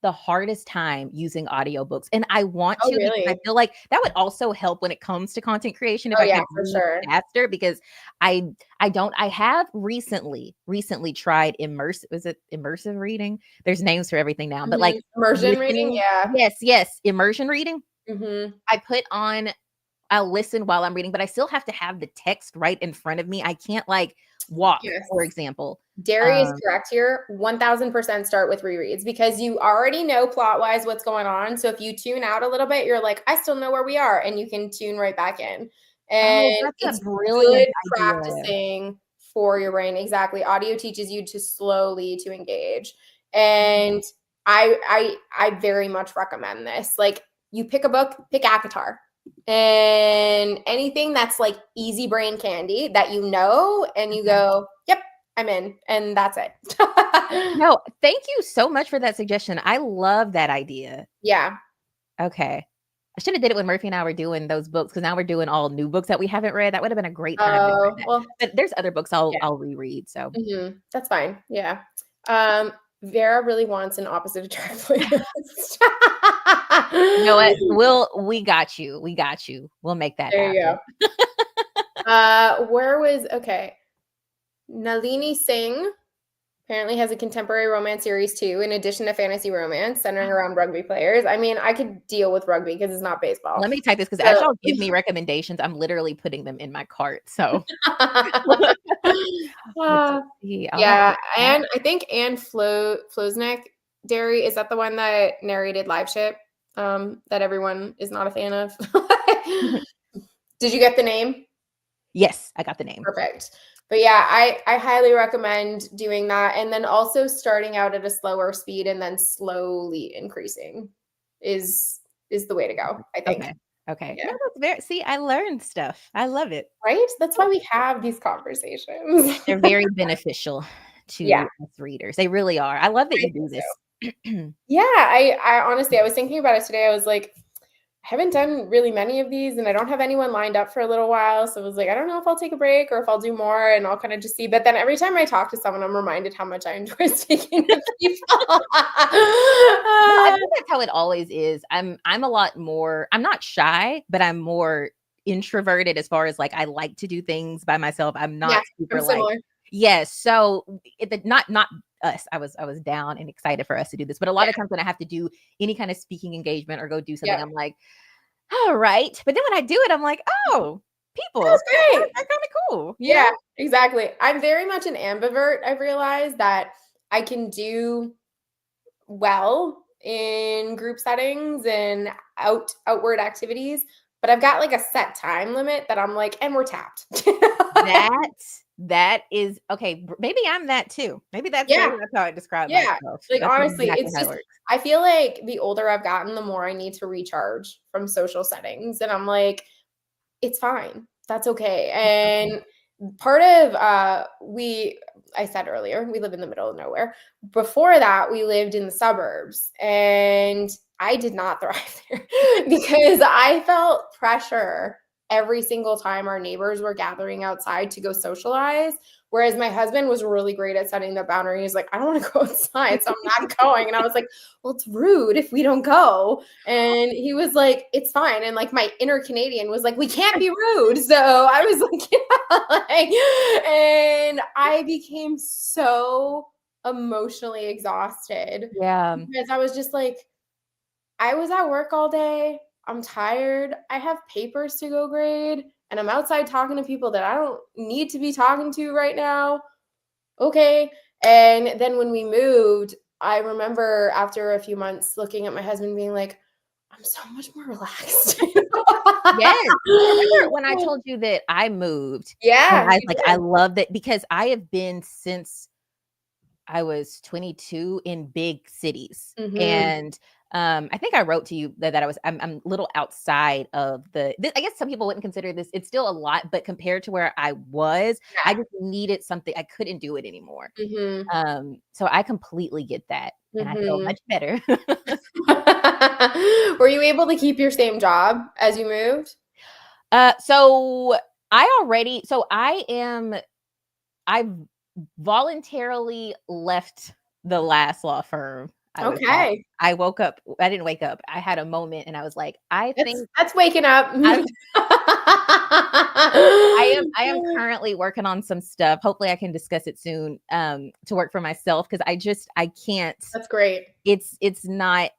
the hardest time using audiobooks, and I want to because I feel like that would also help when it comes to content creation if I could read faster, because I have recently tried immersive reading? There's names for everything now, but like immersion reading, yeah. Yes, immersion reading. I put on I'll listen while I'm reading, but I still have to have the text right in front of me. I can't like walk, for example. Derry is correct here. 1000% start with rereads, because you already know plot wise what's going on. So if you tune out a little bit, you're like, I still know where we are, and you can tune right back in. And it's good practicing for your brain. Exactly. Audio teaches you to slowly to engage. And I very much recommend this. Like, you pick a book, pick ACOTAR. And anything that's like easy brain candy that you know, and you go, yep, I'm in, and that's it. No, thank you so much for that suggestion. I love that idea. Yeah. Okay. I should have did it when Murphy and I were doing those books, because now we're doing all new books that we haven't read. That would have been a great time to read that. Well, but there's other books I'll reread. So that's fine. Yeah. Vera really wants an opposite attract playlist. You know what? We got you. We'll make that happen. There you go. Where was Nalini Singh apparently has a contemporary romance series too, in addition to fantasy romance centering around rugby players. I mean, I could deal with rugby because it's not baseball. Let me type this, because as y'all give me recommendations, I'm literally putting them in my cart. So yeah, and I think Anne Flosnick, Derry, is that the one that narrated Live Ship, that everyone is not a fan of? Did you get the name? Yes, I got the name. Perfect. But yeah, I highly recommend doing that. And then also starting out at a slower speed and then slowly increasing is the way to go, I think. Okay. Yeah. No, see, I learned stuff. I love it. Right? That's why we have these conversations. They're very beneficial to us readers. They really are. I love that you do this. Yeah, I honestly, I was thinking about it today. I was like, I haven't done really many of these, and I don't have anyone lined up for a little while. So I was like, I don't know if I'll take a break or if I'll do more, and I'll kind of just see. But then every time I talk to someone, I'm reminded how much I enjoy speaking to people. I think that's how it always is. I'm a lot more, I'm not shy, but I'm more introverted as far as like, I like to do things by myself. I'm not super like, yes. So not us. I was down and excited for us to do this, but a lot of times when I have to do any kind of speaking engagement or go do something, I'm like, all right. But then when I do it, I'm like, oh, people, that's great. That's kind of cool. Yeah, exactly. I'm very much an ambivert. I've realized that I can do well in group settings and outward activities, but I've got like a set time limit that I'm like, and we're tapped. That is okay. Maybe I'm that too. Maybe that's how I describe myself. Like, that's honestly, it's just, I feel like the older I've gotten, the more I need to recharge from social settings. And I'm like, it's fine. That's okay. And part of I said earlier, we live in the middle of nowhere. Before that, we lived in the suburbs, and I did not thrive there because I felt pressure every single time our neighbors were gathering outside to go socialize. Whereas my husband was really great at setting the boundary. He's like, I don't want to go outside, so I'm not going. And I was like, well, it's rude if we don't go. And he was like, it's fine. And like my inner Canadian was like, we can't be rude. So I was like, yeah. And I became so emotionally exhausted Yeah. because I was just like, I was at work all day. I'm tired. I have papers to go grade, and I'm outside talking to people that I don't need to be talking to right now. Okay. And then when we moved, I remember after a few months looking at my husband being like, I'm so much more relaxed. Yes. Remember when I told you that I moved and Yeah, I you like, I did. loved it because I have been since I was 22 in big cities. Mhm. And I think I wrote to you that I'm a little outside of I guess some people wouldn't consider this. It's still a lot, but compared to where I was, I Yeah. just needed something. I couldn't do it anymore. Mhm. So I completely get that, and I feel Mhm. much better. Were you able to keep your same job as you moved? So I voluntarily left the last law firm I was at. Okay. I didn't wake up. I had a moment and I was like, I think That's waking up. I'm I am currently working on some stuff. Hopefully I can discuss it soon to work for myself because I can't. That's great. It's not.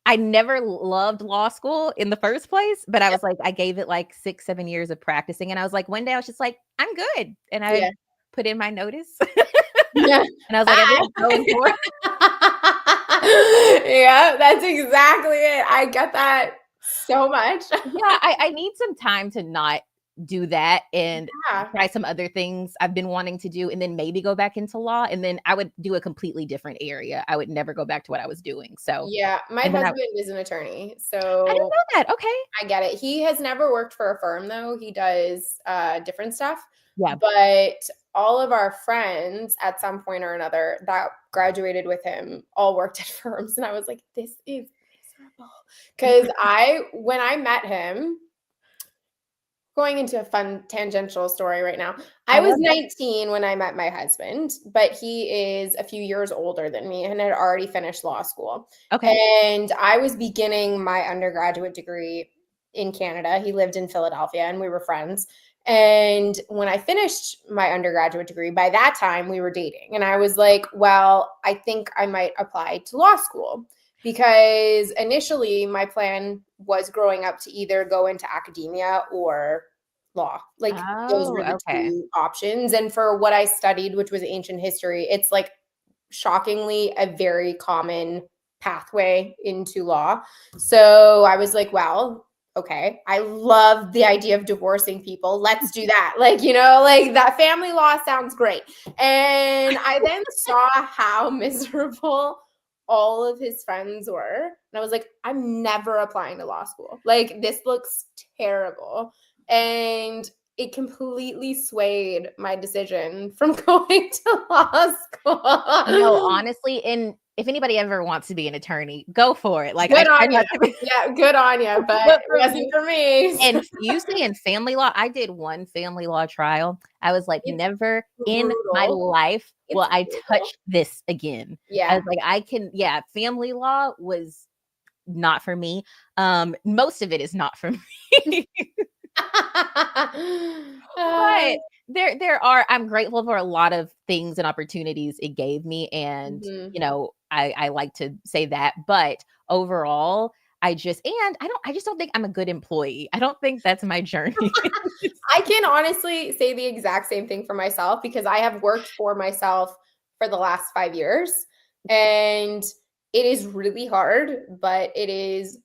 I never loved law school in the first place, but I Yep. was like, I gave it like 6, 7 years of practicing. And I was like, one day I was just like, I'm good. And I Yeah. put in my notice. Yeah. And I was like, I Bye. didn't go in for it. Yeah, that's exactly it. I get that so much. Yeah, I need some time to not do that and Yeah. try some other things I've been wanting to do and then maybe go back into law. And then I would do a completely different area. I would never go back to what I was doing. So, Yeah, my and then husband is an attorney, I didn't so know that. Okay. I get it. He has never worked for a firm though. He does different stuff. Yeah. But all of our friends at some point or another that graduated with him all worked at firms. And I was like, this is miserable. Because when I met him, going into a fun tangential story right now. I I was love it. 19 when I met my husband, but he is a few years older than me and had already finished law school. Okay. And I was beginning my undergraduate degree in Canada. He lived in Philadelphia and we were friends. And when I finished my undergraduate degree, by that time we were dating. And I was like, well, I think I might apply to law school because initially my plan was growing up to either go into academia or law. Like those Oh, were the okay. two options. And for what I studied, which was ancient history, it's like shockingly a very common pathway into law. So I was like, well, okay, I love the idea of divorcing people. Let's do that. Like, like that family law sounds great. And I then saw how miserable all of his friends were. And I was like, I'm never applying to law school. Like, this looks terrible. And it completely swayed my decision from going to law No, school. honestly, and if anybody ever wants to be an attorney, go for it. Like I Good try on you. not to be, Yeah, good on you, but but it for wasn't me, for me. and usually in family law, I did one family law trial. I was like, It's never in my brutal. life will It's I brutal. touch this again. I Yeah. was like, yeah, family law was not for me. Most of it is not for me. Uh, But I'm grateful for a lot of things and opportunities it gave me. And, mhm. I like to say that. But overall, I just don't think I'm a good employee. I don't think that's my journey. I can honestly say the exact same thing for myself because I have worked for myself for the last 5 years, and it is really hard, but it is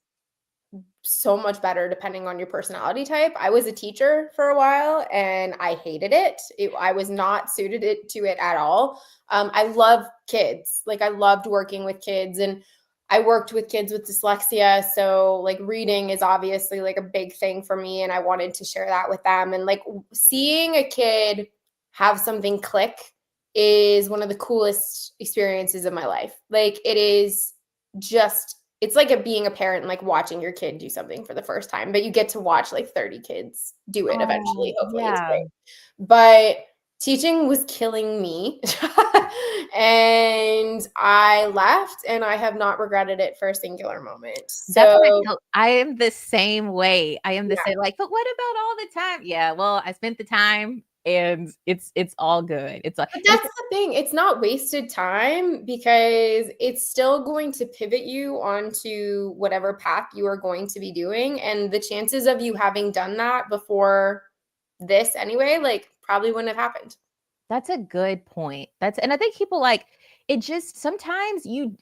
so much better depending on your personality type. I was a teacher for a while and I hated it. I was not suited to it at all. I love kids. Like I loved working with kids, and I worked with kids with dyslexia. So like reading is obviously like a big thing for me, and I wanted to share that with them. And like seeing a kid have something click is one of the coolest experiences of my life. Like it is just, it's like being a parent, like watching your kid do something for the first time, but you get to watch like 30 kids do it Oh, eventually. Hopefully it's yeah. great. But teaching was killing me. And I left and I have not regretted it for a singular moment. That's what I So tell I am the same way. I am the yeah. same, like, "But what about all the time?" Yeah, well, I spent the time and it's all good. It's a But and that's the thing, it's not wasted time because it's still going to pivot you onto whatever path you are going to be doing, and the chances of you having done that before this anyway, like, probably wouldn't have happened. that's a good point. That's and I think people, like, it just sometimes you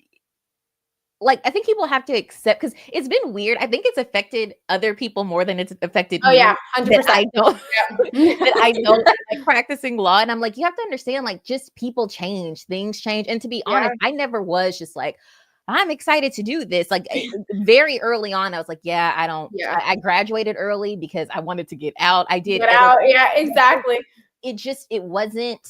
like, I think people have to accept because 'cause it's been weird. I think it's affected other people more than it's affected Oh, me yeah, that 100%. I don't that I Yep. know, like, practicing law, and I'm like, "You have to understand, like, just people change, things change," and to be Yeah, honest, I never was just like, "I'm excited to do this." Like, very early on, I was like, "Yeah, I don't." yeah. I graduated early because I wanted to get out. I did Get and, like, out, yeah, exactly. it wasn't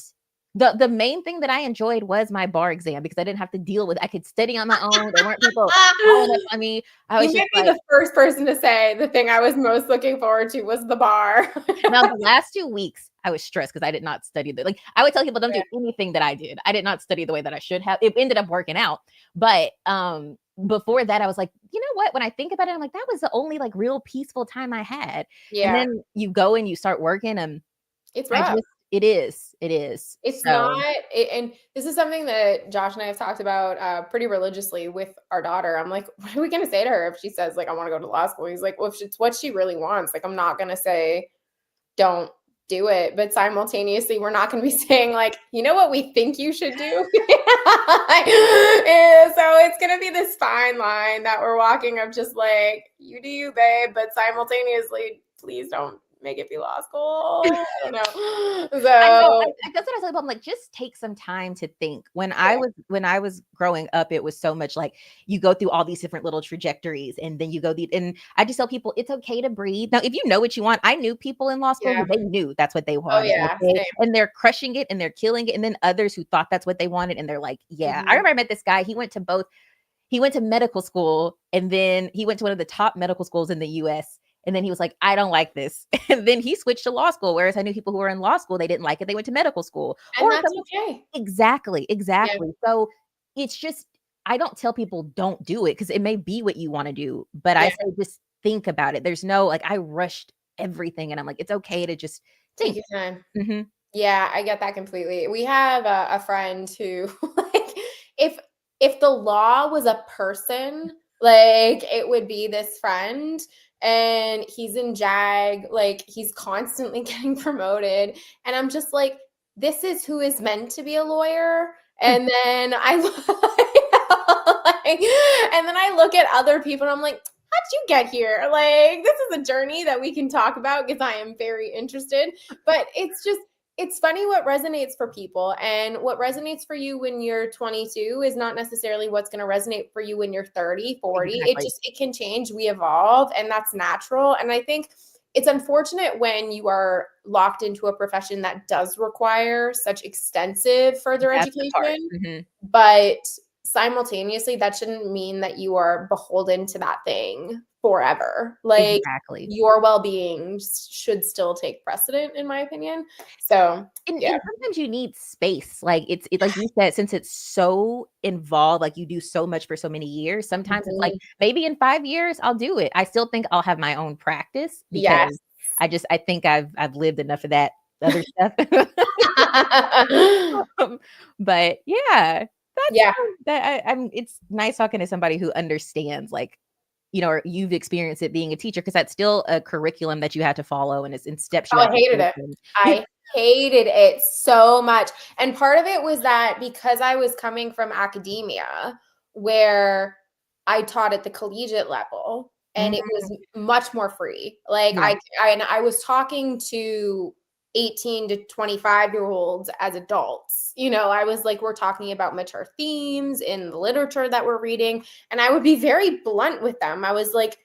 the main thing that I enjoyed was my bar exam because I didn't have to deal with I could study on my own. There weren't people following up on me. I You was just might be like the first person to say the thing I was most looking forward to was the bar. now the last 2 weeks, I was stressed because I did not study the like, I would tell people, "Don't Yeah, do anything that I did." I did not study the way that I should have. It ended up working out, but, before that, I was like, "You know what?" When I think about it, I'm like, "That was the only, like, real peaceful time I had." And yeah, then you go and you start working, and it's I rough. just it is. It's not, So and this is something that Josh and I have talked about pretty religiously with our daughter. I'm like, what are we gonna say to her if she says like I want to go to law school? He's like, well, if it's what she really wants, like I'm not gonna say don't do it, but simultaneously we're not gonna be saying like, you know what we think you should do. Yeah, so it's gonna be this fine line that we're walking of just like you do you, babe, but simultaneously, please don't make it be law school. I don't know. I know, So that's what I tell people, I'm like, "Just take some time to think." yeah. When I was growing up, it was so much like, you go through all these different little trajectories, and then you go the and I just tell people, "It's okay to breathe." Now, if you know what you want I knew people in law school who Yeah. they knew that's what they Oh, wanted, yeah, okay? same. And they're crushing it, and they're killing it, and then others who thought that's what they wanted, and they're like, "Yeah." I Mhm. remember I met this guy, he went to medical school, and then he went to one of the top medical schools in the US, and then he was like, "I don't like this." And then he switched to law school, whereas I knew people who were in law school, they didn't like it, they went to medical school. And Or that's some okay. exactly, Yeah, exactly. So, it's just I don't tell people don't do it because it may be what you wanna do, but I yeah, say just think about it. There's no like, I rushed everything, and I'm like, "It's okay to just take think." your time. Mhm. Yeah, I get that completely. We have a friend who, like, if if the law was a person, like, it would be this friend, and he's in JAG, like, he's constantly getting promoted, and I'm just like, "This is who is meant to be a lawyer," and then I like, and then I look at other people, and I'm like, "How'd you get here?" Like, this is a journey that we can talk about because I am very interested, but it's funny what resonates for people, and what resonates for you when you're 22 is not necessarily what's going to resonate for you when you're 30, 40. Exactly. It can change, we evolve, and that's natural. And I think it's unfortunate when you are locked into a profession that does require such extensive further That's the part. education, Mhm. but simultaneously that shouldn't mean that you are beholden to that thing forever. Like, Exactly. your well-being should still take precedent in my opinion. So, yeah. And sometimes you need space, like, it's like you said, since it's so involved, like, you do so much for so many years, sometimes it's like, Mhm. maybe in 5 years, I'll do it. I still think I'll have my own practice Yes. because I think I've lived enough of that other stuff. But, yeah, that's Yeah. that I'm it's nice talking to somebody who understands, like, or you've experienced it being a teacher because that's still a curriculum that you had to follow, and it's in steps you Oh, have I to hated take, it. and I hated it so much. And part of it was that because I was coming from academia where I taught at the collegiate level and Mhm, it was much more free. Like yeah. and I was talking to 18 to 25-year-olds as adults. I was like, we're talking about mature themes in the literature that we're reading. And I would be very blunt with them. I was like,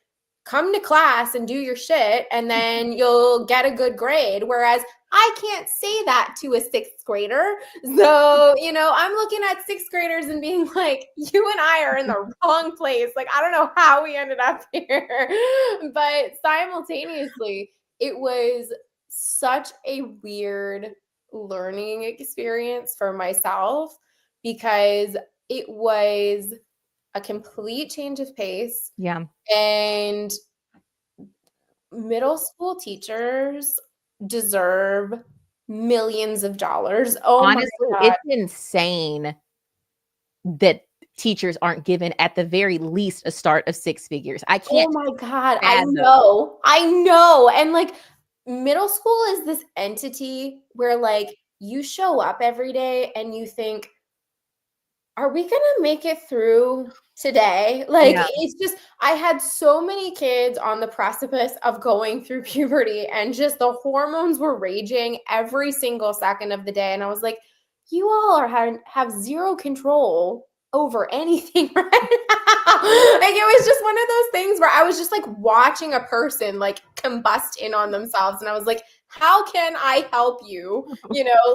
come to class and do your shit, and then you'll get a good grade. Whereas I can't say that to a sixth grader. So, I'm looking at sixth graders and being like, you and I are in the wrong place. Like, I don't know how we ended up here. But simultaneously, it was such a weird learning experience for myself because it was a complete change of pace. Yeah. And middle school teachers deserve millions of dollars. Oh Honestly, my God. it's insane that teachers aren't given at the very least a start of six figures. I Oh can't my God. I fathom. know. I know. And like middle school is this entity where like you show up every day and you think, are we going to make it through today? Like, Yeah. it's just, I had so many kids on the precipice of going through puberty and just the hormones were raging every single second of the day. And I was like, you all have zero control over anything right now. Like, it was just one of those things where I was just like watching a person like combust in on themselves. And I was like, how can I help you,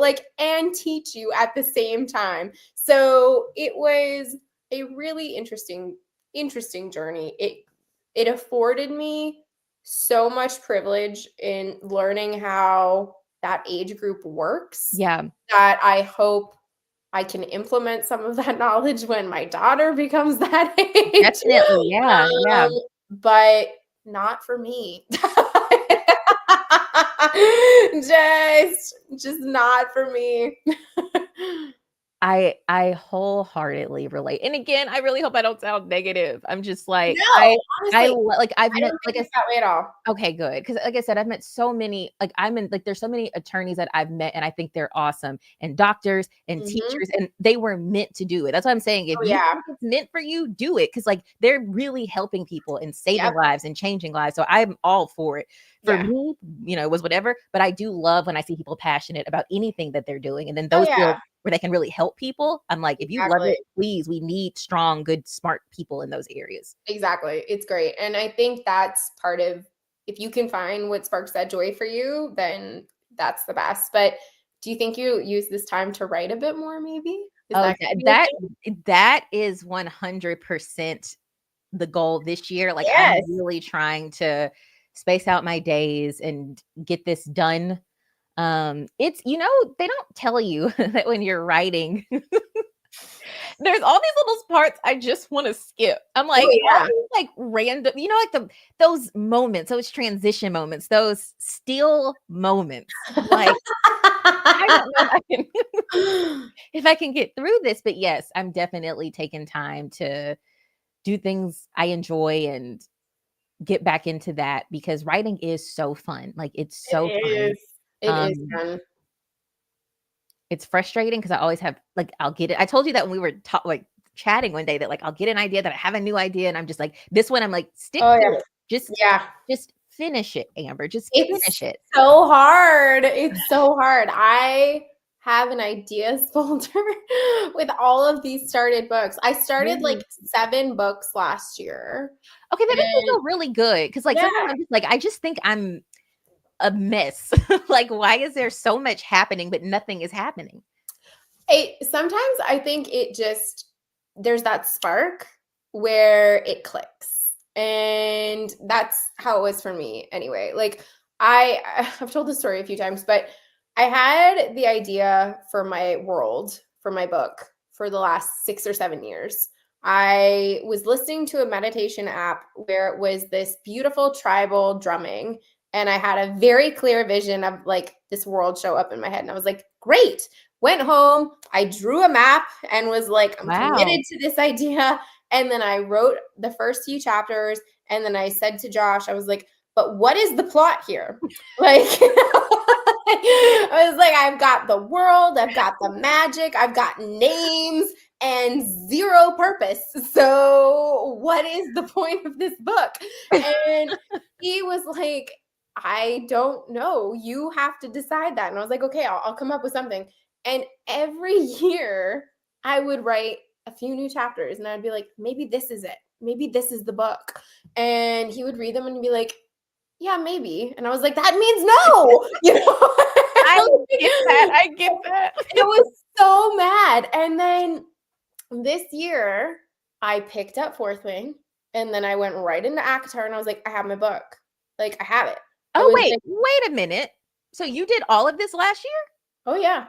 like, and teach you at the same time? So it was a really interesting journey. It afforded me so much privilege in learning how that age group works Yeah. that I hope I can implement some of that knowledge when my daughter becomes that age. Definitely. Yeah. Yeah. But not for me. just not for me. I wholeheartedly relate. And again, I really hope I don't sound negative. I'm just like, No, I honestly, like I've I met don't like think it's that way at all. okay, good. Because like I said, I've met so many, like I'm in like there's so many attorneys that I've met and I think they're awesome and doctors and Mhm. teachers and they were meant to do it. That's what I'm saying. If Oh, you yeah. think it's meant for you, do it. Cause like they're really helping people and saving Yep. lives and changing lives. So I'm all for it. For Yeah. me, it was whatever. But I do love when I see people passionate about anything that they're doing. And then Oh, those yeah. fields where they can really help people. I'm like, if you love Exactly. it, please, we need strong, good, smart people in those areas. Exactly. It's great. And I think that's part of if you can find what sparks that joy for you, then that's the best. But do you think you use this time to write a bit more maybe? Is Oh, that gonna be a that thing? that is 100% the goal this year. Like I'm Yes. really trying to space out my days and get this done. It's they don't tell you that when you're writing, there's all these little parts I just want to skip. I'm Oh, like all yeah. these like random, like those moments, those transition moments, those still moments. Like I don't know if I can get through this, but yes, I'm definitely taking time to do things I enjoy and get back into that because writing is so fun. Like it's It so fun. is. It is Um, fun. it's frustrating because I always have like I'll get it. I told you that when we were like chatting one day that like I'll get an idea that I have a new idea and I'm just like this one I'm like stick Oh, to yeah. it. Just Yeah. just finish it, Amber. Just It's finish it. so hard. It's so hard. I have an ideas folder with all of these started books. I started like 7 books last year. Okay, that makes me And feel really good because like yeah, sometimes I'm just like I just think I'm a mess. Like, why is there so much happening, but nothing is happening? sometimes I think it just there's that spark where it clicks. And that's how it was for me anyway. Like I've told this story a few times, but I had the idea for my world, for my book for the last 6 or 7 years. I was listening to a meditation app where it was this beautiful tribal drumming and I had a very clear vision of like this world show up in my head and I was like, "Great." Went home, I drew a map and was like, I'm Wow. committed to this idea. And then I wrote the first few chapters. And then I said to Josh, I was like, but what is the plot here? Like, I was like, I've got the world, I've got the magic, I've got names and zero purpose. So, what is the point of this book? And he was like, I don't know. You have to decide that. And I was like, okay, I'll come up with something. And every year I would write a few new chapters and I'd be like, maybe this is it. maybe this is the book. And he would read them and be like, yeah, maybe. And I was like, that means no, I get that. I get that. I was so mad. And then this year I picked up Fourth Wing and then I went right into ACOTAR and I was like, I have my book. Like, I have it. Oh, wait a minute. So you did all of this last year? Oh, yeah.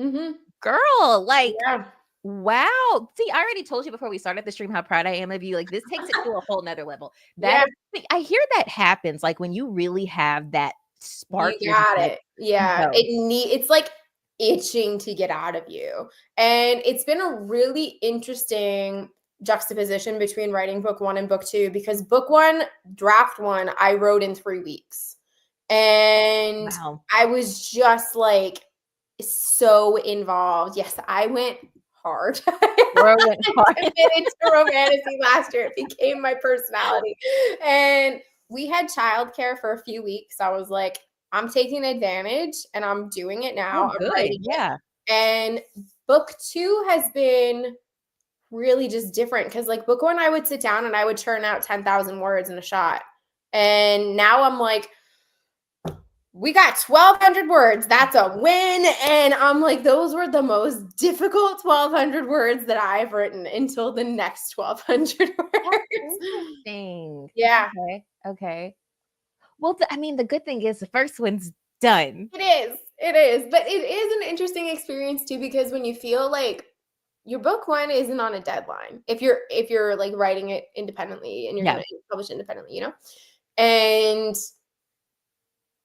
Mm-hmm. Girl, like, yeah. Wow. See, I already told you before we started the stream how proud I am of you. Like, this takes it to a whole nother level. I hear that happens, like, when you really have that spark. You got it. Yeah. It's like itching to get out of you. And it's been a really interesting juxtaposition between writing book 1 and book 2, because book 1, draft 1, I wrote in 3 weeks. And I was just like so involved. Yes, I went hard. Committed to romantasy last year. It became my personality. And we had childcare for a few weeks. I was like, I'm taking advantage and I'm doing it now. I'm writing it. And book 2 has been really just different because like book 1, I would sit down and I would churn out 10,000 words in a shot. And now I'm like, we got 1,200 words. That's a win. And I'm like, those were the most difficult 1,200 words that I've written until the next 1,200 words. Interesting. Yeah. Okay. Well, I mean, the good thing is the first one's done. It is. But it is an interesting experience too, because when you feel like your book 1 isn't on a deadline, if you're like writing it independently and you're going to publish independently, and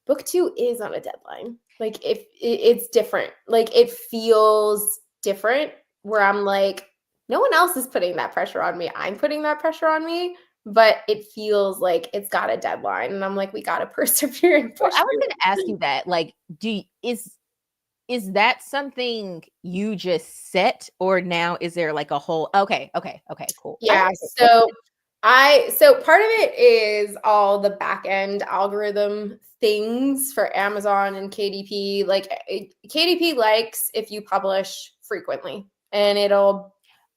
book 2 is on a deadline. Like if it's different, like it feels different where I'm like, no one else is putting that pressure on me. I'm putting that pressure on me, but it feels like it's got a deadline. And I'm like, we got to persevere and push. Well, I was going to ask you that, like, is that something you just set, or now is there like a whole, okay, cool. Yeah. So part of it is all the back end algorithm things for Amazon and KDP. Like KDP likes if you publish frequently, and it'll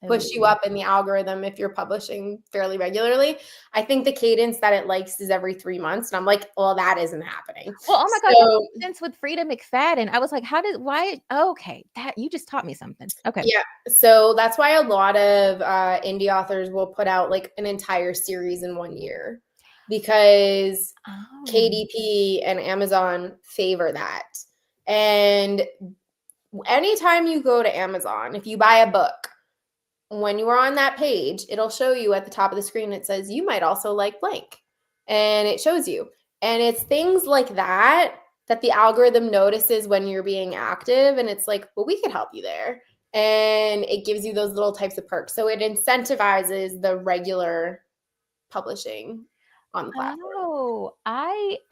push you up in the algorithm if you're publishing fairly regularly. I think the cadence that it likes is every 3 months. And I'm like, well, that isn't happening. Well, oh my God, that makes sense with Frida McFadden. I was like, that you just taught me something. Okay. Yeah. So that's why a lot of indie authors will put out like an entire series in 1 year, because KDP and Amazon favor that. And anytime you go to Amazon, if you buy a book, when you are on that page, it'll show you at the top of the screen, it says, you might also like blank. And it shows you. And it's things like that the algorithm notices when you're being active. And it's like, well, we could help you there. And it gives you those little types of perks. So it incentivizes the regular publishing on the platform.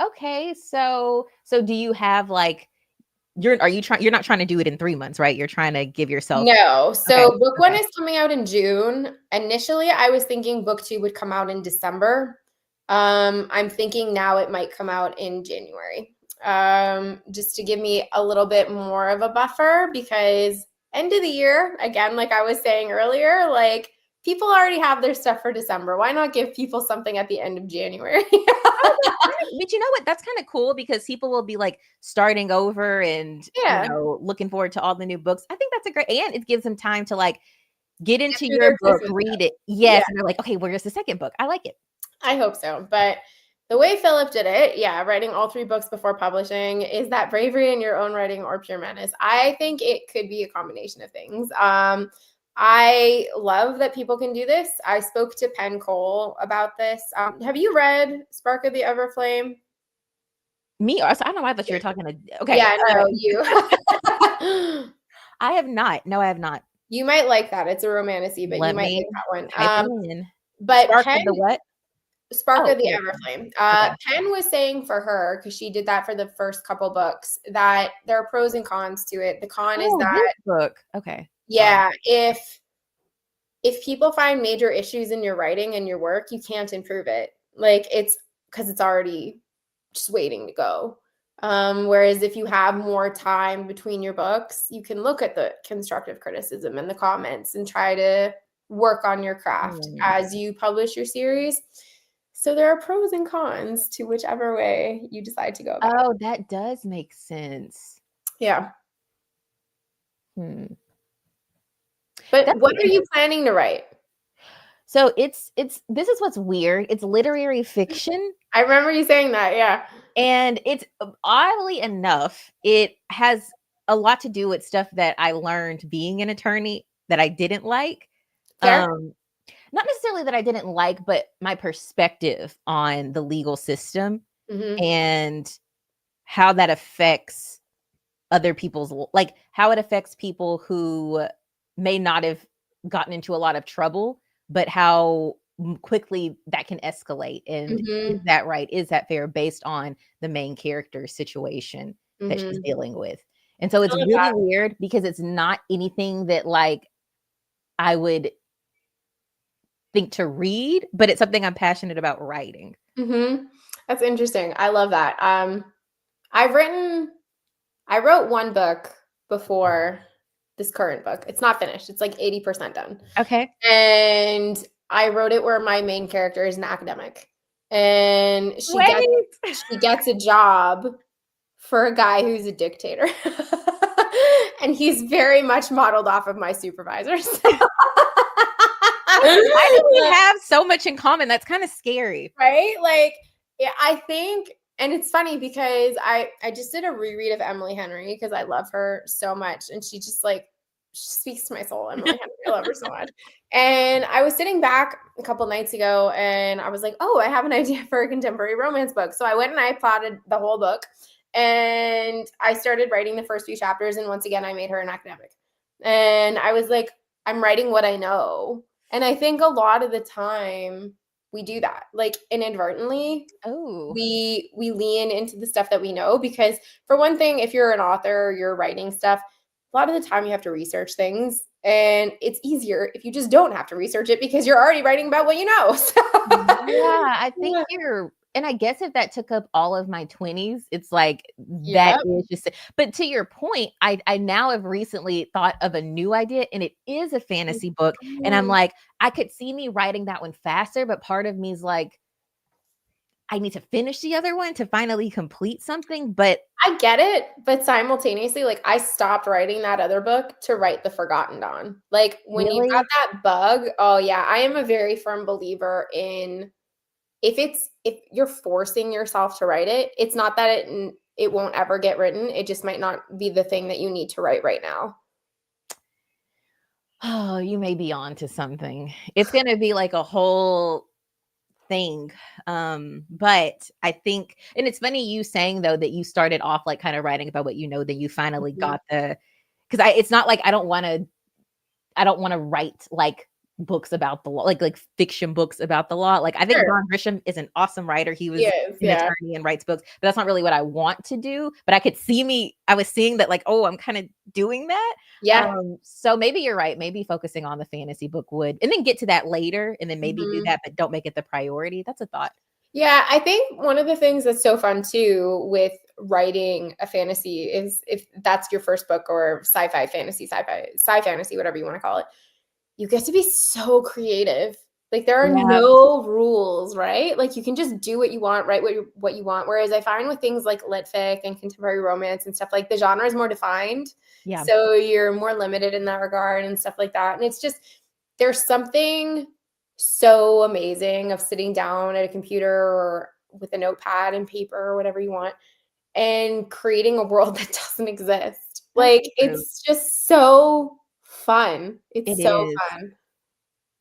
Okay. So do you have like, you're not trying to do it in 3 months, right? You're trying to give yourself. No. So book 1 is coming out in June. Initially, I was thinking book 2 would come out in December. I'm thinking now it might come out in January. Just to give me a little bit more of a buffer, because end of the year, again, like I was saying earlier, like people already have their stuff for December. Why not give people something at the end of January? But you know what? That's kind of cool, because people will be like starting over and looking forward to all the new books. I think that's a great, and it gives them time to like get into your book, read it. Yes. And they're like, okay, where's the second book? I like it. I hope so. But the way Philip did it, writing all 3 books before publishing, is that bravery in your own writing or pure madness? I think it could be a combination of things. I love that people can do this. I spoke to Penn Cole about this. Have you read Spark of the Everflame? Me? I don't know why I thought you were talking to. Okay. Yeah, no, you. I have not. No, I have not. You might like that. It's a romantasy, but you might like that one. But Spark of the what? Spark of the Everflame. Penn was saying for her, because she did that for the first couple books, that there are pros and cons to it. The con is that this book. Okay. Yeah. If people find major issues in your writing and your work, you can't improve it. Like it's because it's already just waiting to go. Whereas if you have more time between your books, you can look at the constructive criticism and the comments and try to work on your craft as you publish your series. So there are pros and cons to whichever way you decide to go about it. Oh, that does make sense. Yeah. Hmm. But That's what are you planning to write? So it's this is what's weird. It's literary fiction, I remember you saying that. Yeah. and it's oddly enough, it has a lot to do with stuff that I learned being an attorney that I didn't like. Fair. Not necessarily that I didn't like, but my perspective on the legal system Mm-hmm. and how that affects other people's like how it affects people who may not have gotten into a lot of trouble, but how quickly that can escalate. And is Mm-hmm. that right? Is that fair based on the main character's situation that she's Mm-hmm. dealing with? And so it's I love really that. weird because it's not anything that like I would think to read, but it's something I'm passionate about writing. Mm-hmm. That's interesting. I love that. I've written, I wrote one book before this current book. It's not finished. It's like 80% done. Okay. And I wrote it where my main character is an academic. And Wait. she gets a job for a guy who's a dictator. And he's very much modeled off of my supervisors. Why do we have so much in common? That's kind of scary. Right? Like, yeah, I think, and it's funny because I just did a reread of Emily Henry because I love her so much. And she just like, she speaks to my soul, Emily Henry. I love her so much. And I was sitting back a couple nights ago and I was like, oh, I have an idea for a contemporary romance book. So I went and I plotted the whole book and I started writing the first few chapters. And once again, I made her an academic. And I was like, I'm writing what I know. And I think a lot of the time we do that, like inadvertently. Oh, We lean into the stuff that we know because, for one thing, if you're an author, you're writing stuff, a lot of the time you have to research things, and it's easier if you just don't have to research it because you're already writing about what you know. So, yeah. I think yeah. you're, and I guess if that took up all of my 20s, it's like that Yep. is just, but to your point, I now have recently thought of a new idea and it is a fantasy book. And I'm like, I could see me writing that one faster, but part of me is like, I need to finish the other one to finally complete something. But I get it, but simultaneously, like I stopped writing that other book to write The Forgotten Dawn. Like when you got really, that bug, oh yeah, I am a very firm believer in if you're forcing yourself to write it, it's not that it won't ever get written. It just might not be the thing that you need to write right now. oh, you may be on to something. It's going to be like a whole thing. But I think, and it's funny you saying though that you started off like kind of writing about what you know, then you finally Mhm. got because it's not like I don't want to write like books about the law, like fiction books about the law. Like I think Sure. John Grisham is an awesome writer. He was Yes, an yeah. attorney and writes books, but that's not really what I want to do. But I was seeing that like, oh, I'm kind of doing that. Yeah. So maybe you're right. Maybe focusing on the fantasy book would, and then get to that later, and then maybe do Mhm. that, but don't make it the priority. That's a thought. Yeah, I think one of the things that's so fun too with writing a fantasy is if that's your first book or sci-fi, fantasy, sci fantasy, whatever you want to call it, you get to be so creative. Like there are Yeah. no rules, right? Like you can just do what you want, write what you want. Whereas I find with things like lit fic and contemporary romance and stuff, like the genre is more defined. Yeah. So you're more limited in that regard and stuff like that. And it's just there's something so amazing of sitting down at a computer or with a notepad and paper or whatever you want and creating a world that doesn't exist. That's Like true. it's just so fun. It It's so is. fun.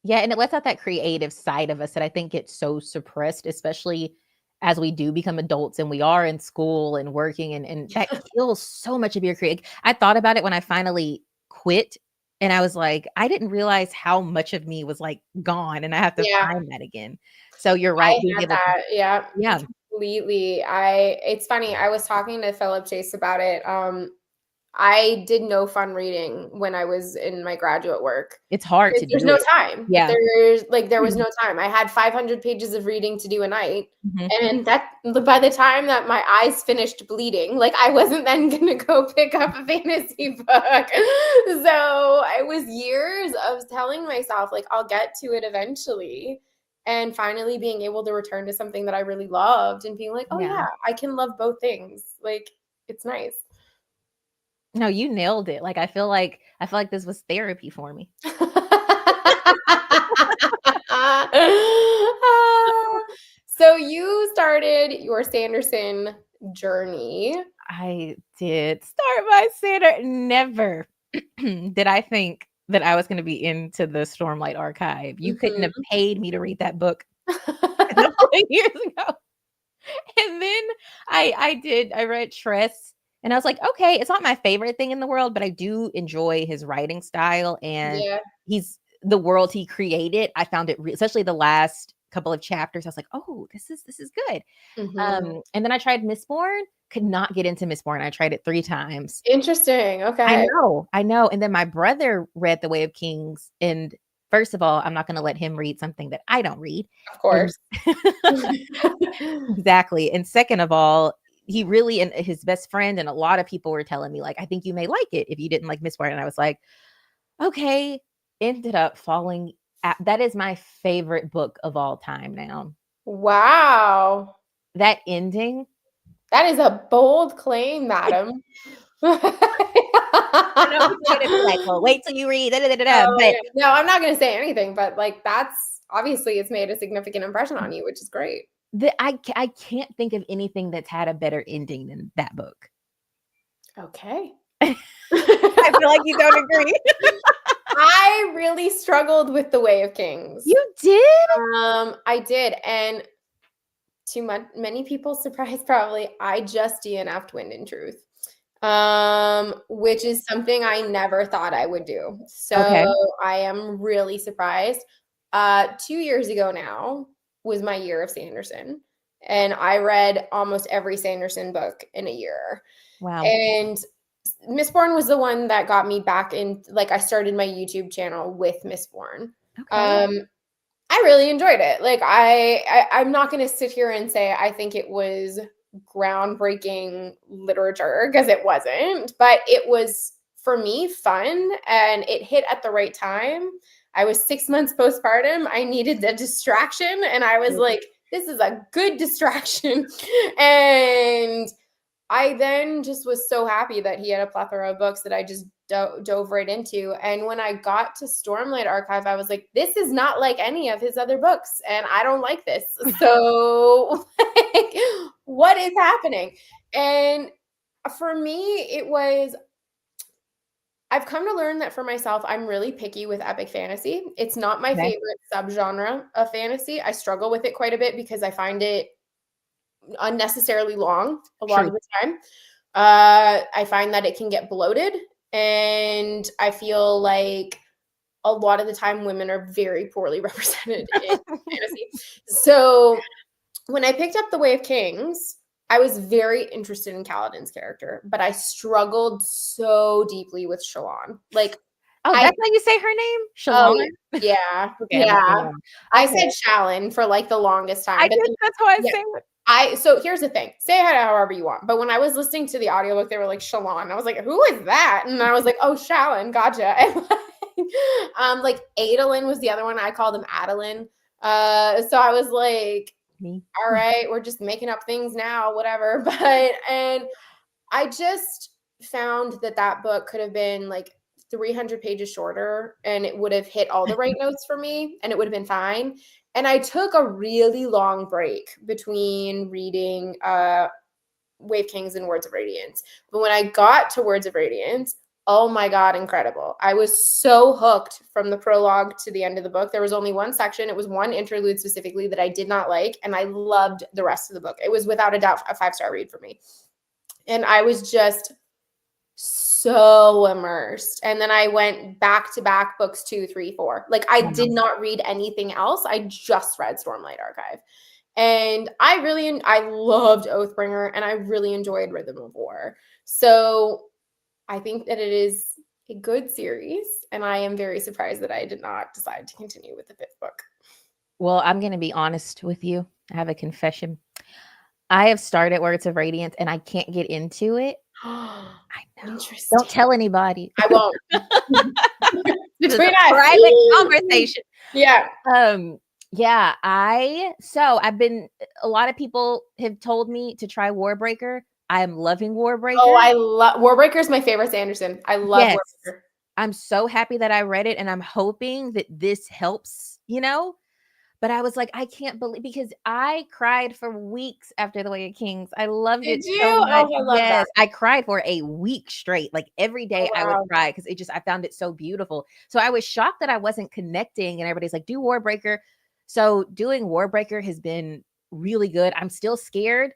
Yeah, and it lets out that creative side of us that I think gets so suppressed, especially as we do become adults and we are in school and working, and that kills so much of your creative. I thought about it when I finally quit, and I was like, I didn't realize how much of me was like gone, and I have to Yeah, find that again. So you're right, I being had able to, that. Yeah, yeah, completely. It's funny. I was talking to Philip Chase about it. I did no fun reading when I was in my graduate work. it's hard 'Cause to there's do no it. time. Yeah. There was no time. I had 500 pages of reading to do a night, Mhm. and by the time that my eyes finished bleeding, like, I wasn't then gonna go pick up a fantasy book. So, it was years of telling myself, like, I'll get to it eventually, and finally being able to return to something that I really loved and being like, oh, Yeah. yeah, I can love both things. Like, it's nice. No, you nailed it. Like, I feel like this was therapy for me. So you started your Sanderson journey. I did start my center. Never did I think that I was gonna be into the Stormlight Archive. You couldn't have Mhm. paid me to read that book a couple of years ago. And then I read Tress, and I was like, "Okay, it's not my favorite thing in the world, but I do enjoy his writing style, and Yeah. he's the world he created." I found it especially the last couple of chapters, I was like, "Oh, this is good." Mhm. And then I tried Mistborn, could not get into Mistborn. I tried it 3 times. Interesting. Okay. I know, and then my brother read The Way of Kings, and first of all, I'm not gonna let him read something that I don't read, Of and course. exactly, and second of all, he really and his best friend and a lot of people were telling me, like, "I think you may like it if you didn't like Mistborn," and I was like, "Okay." Ended up falling that is my favorite book of all time now. Wow. That ending That is a bold claim, madam. I know people are gonna be like, "Well, wait till you read da, da, da, da, da," Oh, but yeah. No, I'm not gonna say anything, but, like, that's obviously it's made a significant impression on you, which is great. I can't think of anything that's had a better ending than that book. Okay. I feel like you don't agree. I really struggled with The Way of Kings. You did? I did, and to many people's surprise, probably, I just DNF'd Wind and Truth, which is something I never thought I would do. So Okay. I am really surprised. 2 years ago now was my year of Sanderson, and I read almost every Sanderson book in a year. Wow. And Mistborn was the one that got me back in. Like, I started my YouTube channel with Mistborn. Okay. Um, I really enjoyed it. Like, I'm not gonna sit here and say I think it was groundbreaking literature, because it wasn't, but it was, for me, fun, and it hit at the right time. I was 6 months postpartum, I needed a distraction, and I was Mhm. like, "This is a good distraction." And I then just was so happy that he had a plethora of books that I just dove right into. And when I got to Stormlight Archive, I was like, this is not like any of his other books, and I don't like this. So, like, what is happening? And for me, it was, I've come to learn that for myself, I'm really picky with epic fantasy. It's not my Okay. favorite subgenre of fantasy. I struggle with it quite a bit because I find it unnecessarily long a lot of Truth. the time. I find that it can get bloated, and I feel like a lot of the time women are very poorly represented in fantasy. So when I picked up The Way of Kings, I was very interested in Kaladin's character, but I struggled so deeply with Shalon. Like, Oh, I that's how you say her name? oh, Shalon? yeah, Okay, I'm yeah. wrong. I Okay. said Shalyn for, like, the longest I time, but did then that's how I yeah. say it. So here's the thing. Say it however you want. But when I was listening to the audiobook, they were like Shalon. I was like, who is that? And I was like, oh, Shalyn, gotcha. And like Adolin was the other one. I called him Adeline. So I was like, Me. all right, we're just making up things now, whatever. And I just found that that book could have been like 300 pages shorter, and it would have hit all the right notes for me, and it would have been fine. And I took a really long break between reading Wave Kings and Words of Radiance. But when I got to Words of Radiance, oh my God, incredible. I was so hooked from the prologue to the end of the book. There was only one section. It was one interlude specifically that I did not like, and I loved the rest of the book. It was without a doubt a 5-star read for me. And I was just so immersed. And then I went back to back books 2, 3, 4. Like, I did Wow. not read anything else. I just read Stormlight Archive. And I loved Oathbringer, and I really enjoyed Rhythm of War. So I think that it is a good series, and I am very surprised that I did not decide to continue with the 5th book. Well, I'm gonna be honest with you. I have a confession. I have started Words of Radiance, and I can't get into it. I know. Don't Interesting. tell anybody. I won't. is Between a us. private conversation. Yeah. Yeah, I've been, a lot of people have told me to try Warbreaker. I am loving Warbreaker. Oh, I love Warbreaker is my favorite Sanderson. I love Yes. Warbreaker. I'm so happy that I read it, and I'm hoping that this helps, but I was like, I can't believe, because I cried for weeks after The Way of Kings. I loved Did it you? so much. Oh, I love that. Yes, I cried for a week straight. Like every day Oh, I would wow. cry because I found it so beautiful. So I was shocked that I wasn't connecting, and everybody's like, do Warbreaker. So doing Warbreaker has been really good. I'm still scared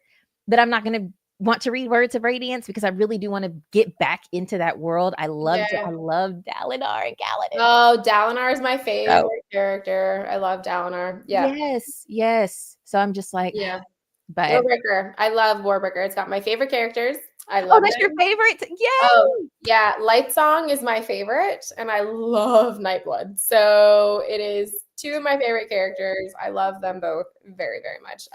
that I'm not going to want to read Words of Radiance, because I really do want to get back into that world. I loved Dalinar and Galadin. Oh, Dalinar is my So favorite character. I love Dalinar. Yeah. yes. So I'm just like, Yeah. but Warbreaker. I love Warbreaker. It's got my favorite characters. I oh, love that's your them. favorite? Oh, Yay! yeah. Light Song is my favorite, and I love Nightblood. So it is two of my favorite characters. I love them both very, very much.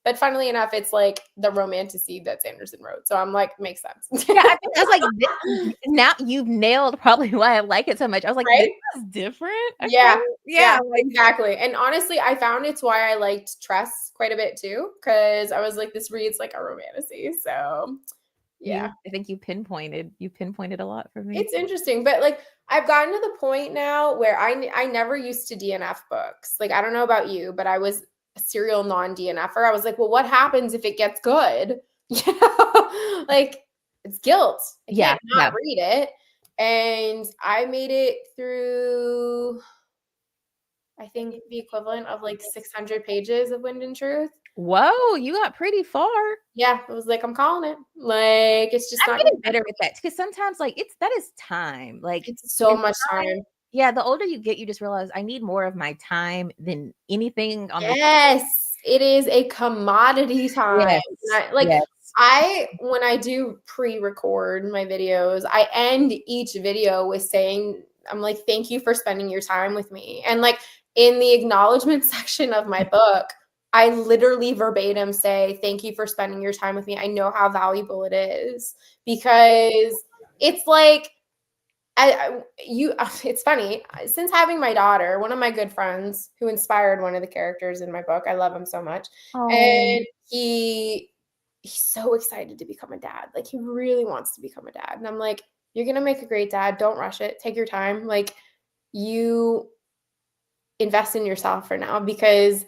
But funnily enough, it's like the romanticy that Sanderson wrote. So I'm like, makes sense. Yeah, I think I was like, now you've nailed probably why I like it so much. I was like, this Right? is different. Okay. Yeah. Yeah. Like, Exactly. And honestly, I found it's why I liked Tress quite a bit too, because I was like, this reads like a romantasy. So yeah. I think you pinpointed a lot for me. It's interesting, but like I've gotten to the point now where I never used to DNF books. Like I don't know about you, but I was a serial non-DNFer. I was like, well, what happens if it gets good? Like it's guilt. I can't not read it. And I made it through, I think, the equivalent of like 600 pages of Wind and Truth. Whoa, you got pretty far. Yeah, it was like, I'm calling it. Like it's just I'm not getting better with that, because sometimes like that is time. Like it's so and much time. yeah, the older you get, you just realize I need more of my time than anything on this. Yes, it is a commodity time. Yes. When I do pre-record my videos, I end each video with saying, I'm like, thank you for spending your time with me. And like in the acknowledgement section of my book, I literally verbatim say, thank you for spending your time with me. I know how valuable it is, because it's like, it's funny, since having my daughter, one of my good friends who inspired one of the characters in my book, I love him so much. And he's so excited to become a dad. Like he really wants to become a dad. And I'm like, you're going to make a great dad. Don't rush it. Take your time. Like you invest in yourself for now, because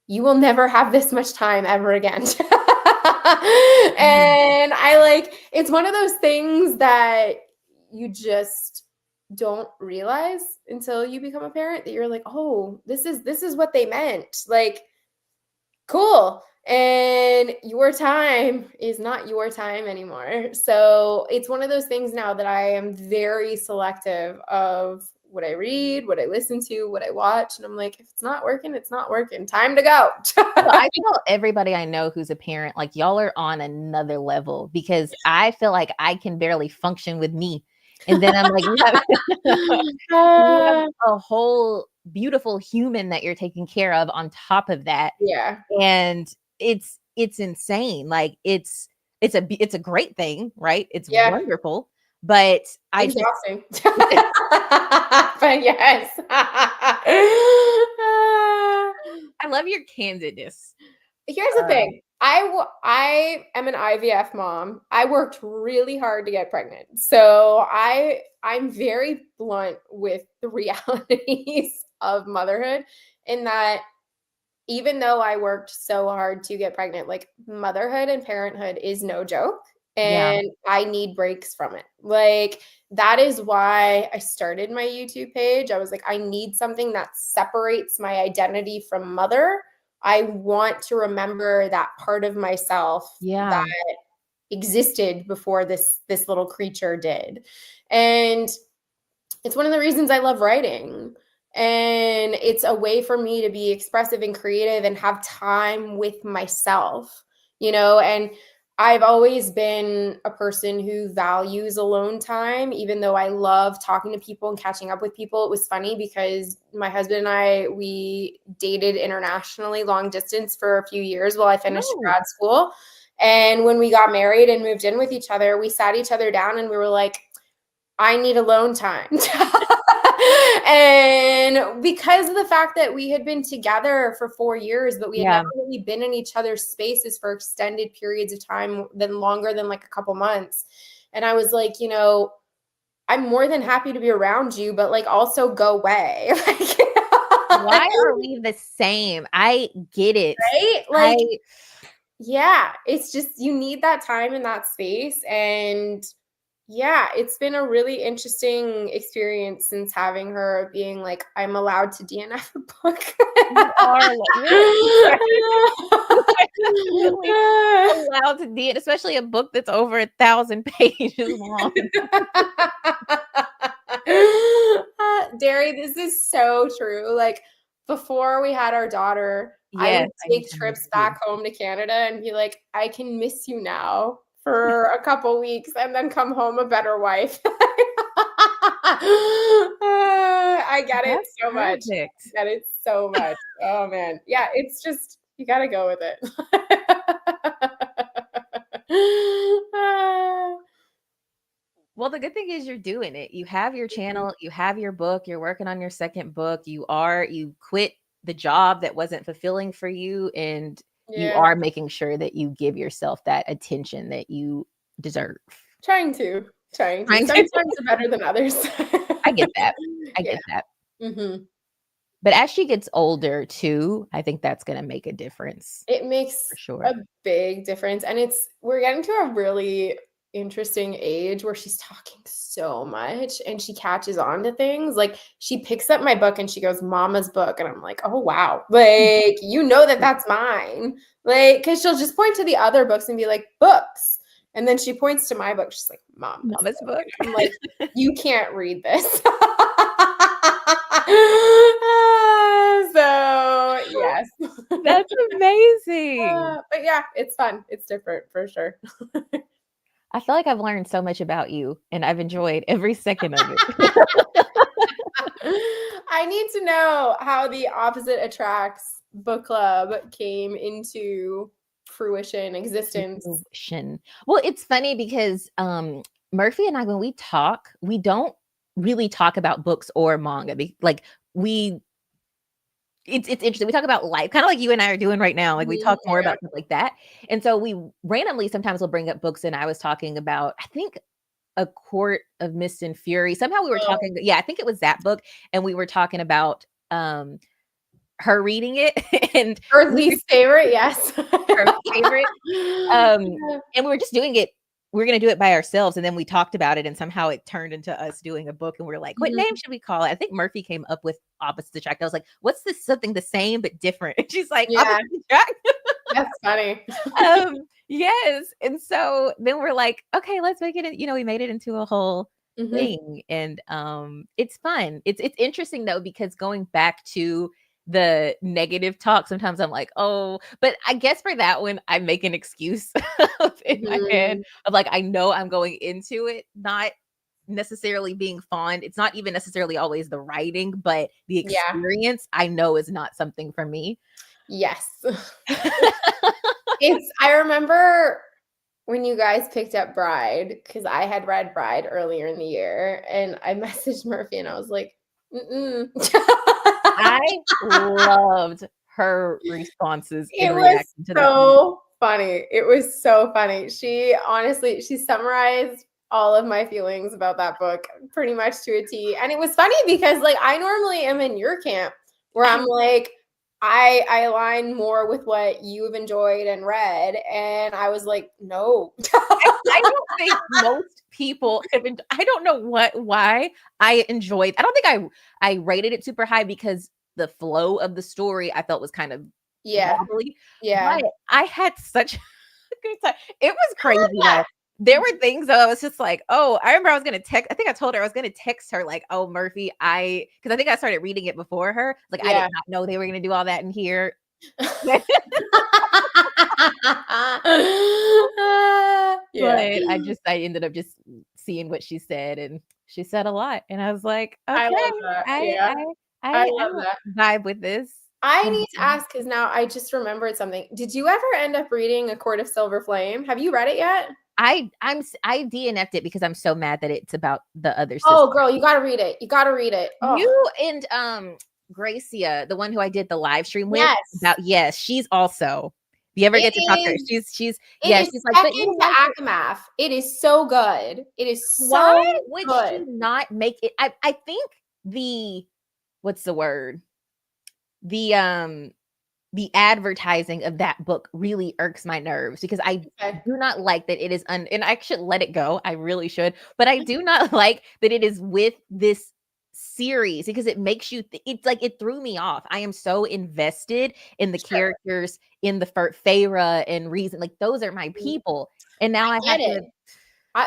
you will never have this much time ever again. And it's one of those things that you just don't realize until you become a parent, that you're like, oh, this is what they meant. Like, cool. And your time is not your time anymore. So it's one of those things now that I am very selective of what I read, what I listen to, what I watch. And I'm like, if it's not working, it's not working. Time to go. Well, I tell everybody I know who's a parent, like, y'all are on another level, because I feel like I can barely function with me. And then I'm like, you have a whole beautiful human that you're taking care of on top of that. Yeah. And it's insane. Like it's a great thing, right? It's wonderful. But exhausting. But yes. I love your candidness. Here's the thing. I am an IVF mom. I worked really hard to get pregnant. So I'm very blunt with the realities of motherhood, in that even though I worked so hard to get pregnant, like motherhood and parenthood is no joke. And I need breaks from it. Like that is why I started my YouTube page. I was like, I need something that separates my identity from mother. I want to remember that part of myself that existed before this little creature did. And it's one of the reasons I love writing. And it's a way for me to be expressive and creative and have time with myself, and I've always been a person who values alone time, even though I love talking to people and catching up with people. It was funny because my husband and we dated internationally, long distance, for a few years while I finished grad school. And when we got married and moved in with each other, we sat each other down and we were like, I need alone time. And because of the fact that we had been together for 4 years, but we had Yeah. never really been in each other's spaces for extended periods of time than longer than like a couple months. And I was like, I'm more than happy to be around you, but like also go away. Why are we the same? I get it. Right? I Like, yeah, it's just you need that time in that space. And yeah, it's been a really interesting experience since having her being like, I'm allowed to DNF a book. you are definitely allowed to do it, especially a book that's over 1,000 pages long. Derry, this is so true. Like before we had our daughter, I Yes, would I take miss trips you. back home to Canada and be like, I can miss you now for a couple weeks and then come home a better wife. I get it That's so much. perfect. I get it so much. Oh man. Yeah, it's just you gotta go with it. Well, the good thing is you're doing it. You have your channel, you have your book, you're working on your second book. You quit the job that wasn't fulfilling for you, and you Yeah, are making sure that you give yourself that attention that you deserve. trying to. Trying Some to times are better than others. I get that. I Yeah. get that. Mhm. But as she gets older too, I think that's gonna make a difference It makes for sure. a big difference, and we're getting to a really interesting age where she's talking so much and she catches on to things. Like, she picks up my book and she goes, "Mama's book," and I'm like, "Oh, wow." Like, that that's mine. Like, 'cause she'll just point to the other books and be like, "Books." And then she points to my book. She's like, "Mama's Mama's book." book. And I'm like, "You can't read this." So, yes. That's amazing. But yeah, it's fun. It's different for sure. I feel like I've learned so much about you, and I've enjoyed every second of it. I need to know how the Opposite Attracts book club came into fruition, existence. Fruition. Well, it's funny because, Murphy and I, when we talk, we don't really talk about books or manga. Like, we it's interesting. We talk about life, kinda like you and I are doing right now. Like, we Mhm, talk more yeah. about stuff like that. And so we randomly sometimes will bring up books, and I was talking about, I think, A Court of Mist and Fury. Somehow we were Oh, talking, yeah, I think it was that book, and we were talking about, her reading it and her we least favorite, yes. her favorite. And we were just doing it. We are gonna do it by ourselves, and then we talked about it, and somehow it turned into us doing a book, and we are like, "What name Mhm. should we call it?" I think Murphy came up with Opposite Attract. I was like, "What's this something the same but different?" And she's like, Yeah, "Opposite Attract." that's funny. Yes, and so then we're like, "Okay, let's make it," we made it into a whole Mhm. thing, and, it's fun. It's interesting though, because going back to the negative talk, sometimes I'm like, "Oh," but I guess for that one, I make an excuse in my head Mhm. of like, I know I'm going into it not necessarily being fond. It's not even necessarily always the writing, but the Yeah. experience I know is not something for me. Yes. I remember when you guys picked up Bride, because I had read Bride earlier in the year, and I messaged Murphy and I was like, "Mm-mm." I loved her responses in It was reaction to that movie. so funny. It was so funny. She summarized all of my feelings about that book pretty much to a T. And it was funny because like I normally am in your camp where I I'm like, I align more with what you've enjoyed and read. And I was like, no. I don't think most people have I don't know why I enjoyed I don't think I rated it super high because the flow of the story I felt was kind of Yeah. wobbly, Yeah. but I had such a good time. It was I love crazy that. though. There were things though, I was just like, "Oh," I remember I think I told her I was gonna text her like, "Oh, Murphy, because I think I started reading it before her. Like, I did Yeah. not know they were gonna do all that in here." Yeah. But I ended up just seeing what she said, and she said a lot, and I was like, I "Okay, love that. I Yeah. I I I love that. vibe with this." I And need to ask because now I just remembered something. Did you ever end up reading A Court of Silver Flame? Have you read it yet? I DNF'd it because I'm so mad that it's about the other sister. Oh, girl, you gotta read it. You gotta read it. Oh. You and Gracia, the one who I did the live stream with, she's also. If you ever get to talk to her, she's she's like, but you like Aftermath. It is so good. It is so why would good. she not make it? I think what's the word? The advertising of that book really irks my nerves because I do not like that it is and I should let it go. I really should, but I do not like that it is with this series because it makes you it's like it threw me off. I am so invested in the characters in the Feyre and Reason, like those are my people, and now I have to.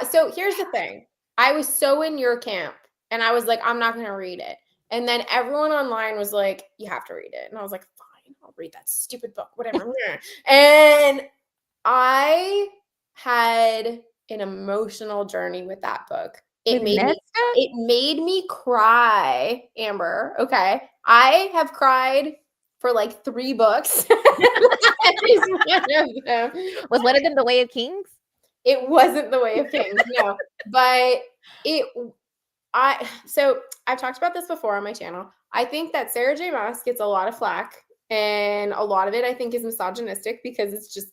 So here's the thing: I was so in your camp, and I was like, I'm not going to read it, and then everyone online was like, you have to read it, and I was like, fine, I'll read that stupid book, whatever. And I had an emotional journey with that book. It made me cry, Amber. Okay. I have cried for like 3 books. That is one of them. Was one of them The Way of Kings? It wasn't The Way of Kings, no. But so I've talked about this before on my channel. I think that Sarah J. Maas gets a lot of flack, and a lot of it I think is misogynistic because it's just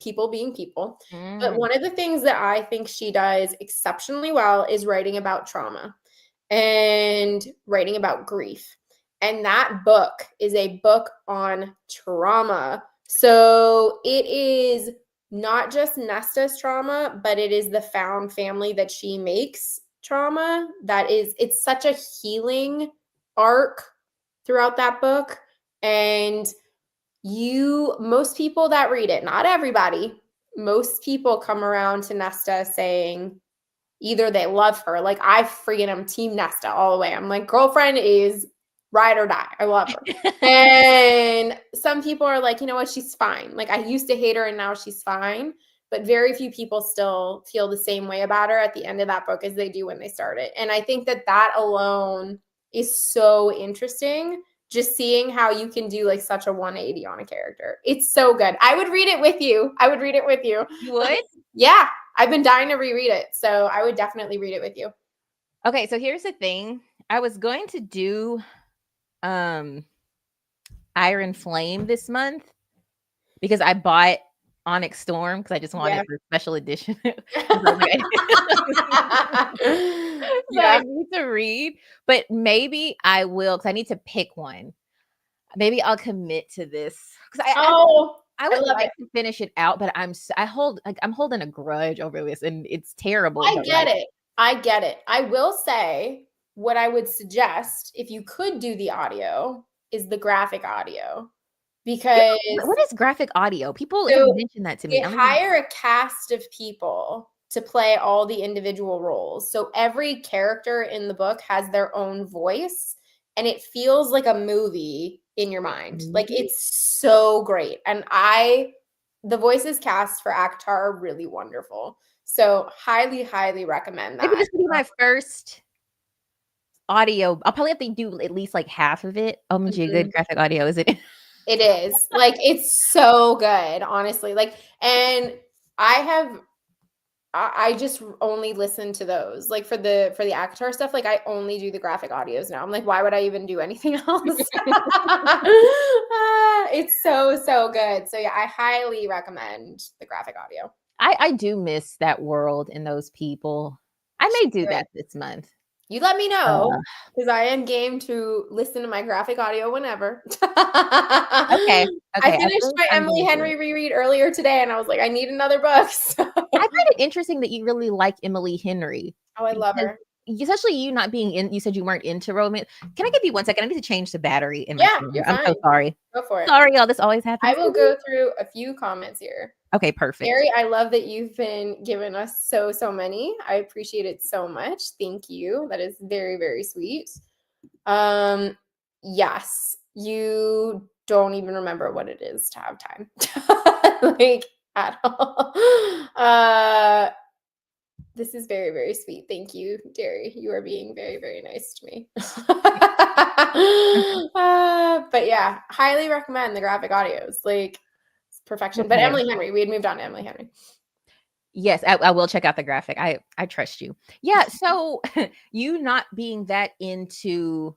people being people. But one of the things that I think she does exceptionally well is writing about trauma and writing about grief. And that book is a book on trauma. So it is not just Nesta's trauma, but it is the found family that she makes trauma. It's such a healing arc throughout that book. And most people that read it, not everybody, most people come around to Nesta saying either they love her, like I freaking am team Nesta all the way. I'm like, girlfriend is ride or die. I love her. And some people are like, you know what, she's fine. Like I used to hate her and now she's fine. But very few people still feel the same way about her at the end of that book as they do when they start it. And I think that alone is so interesting. Just seeing how you can do like such a 180 on a character. It's so good. I would read it with you. You would? Yeah. I've been dying to reread it. So I would definitely read it with you. Okay. So here's the thing. I was going to do Iron Flame this month because I bought Onyx Storm because I just wanted it for special edition. I need to read, but maybe I will because I need to pick one. Maybe I'll commit to this because I would like to finish it out, but I'm holding a grudge over this, and it's terrible. I get it. I will say what I would suggest if you could do the audio is the graphic audio. Because what is graphic audio? People have mentioned that to me. They hire a cast of people to play all the individual roles. So every character in the book has their own voice, and it feels like a movie in your mind. Like it's so great. And the voices cast for ACOTAR are really wonderful. So highly, highly recommend that. Maybe this will be my first audio. I'll probably have to do at least like half of it. Good graphic audio, is it? It is. Like it's so good, honestly. Like, and I just only listen to those. Like for the ACOTAR stuff, like I only do the graphic audios now. I'm like, why would I even do anything else? It's so good. So yeah, I highly recommend the graphic audio. I do miss that world and those people. I may do that this month. You let me know because I am game to listen to my graphic audio whenever. Okay. I finished my Emily Henry reread earlier today, and I was like, I need another book. So. I find it interesting that you really like Emily Henry. Oh, I love her. Especially you not being in. You said you weren't into romance. Can I give you 1 second? I need to change the battery in my phone. I'm so sorry. Go for it. Sorry, all this always happens. I will go through a few comments here. Okay, perfect. Mary, I love that you've been giving us so many. I appreciate it so much. Thank you. That is very, very sweet. Yes, you don't even remember what it is to have time. Like at all. This is very, very sweet. Thank you, Derry. You are being very, very nice to me. But yeah, highly recommend the graphic audios. Like perfection. But Emily Henry, we had moved on to Emily Henry. Yes, I will check out the graphic. I trust you. Yeah, so you not being that into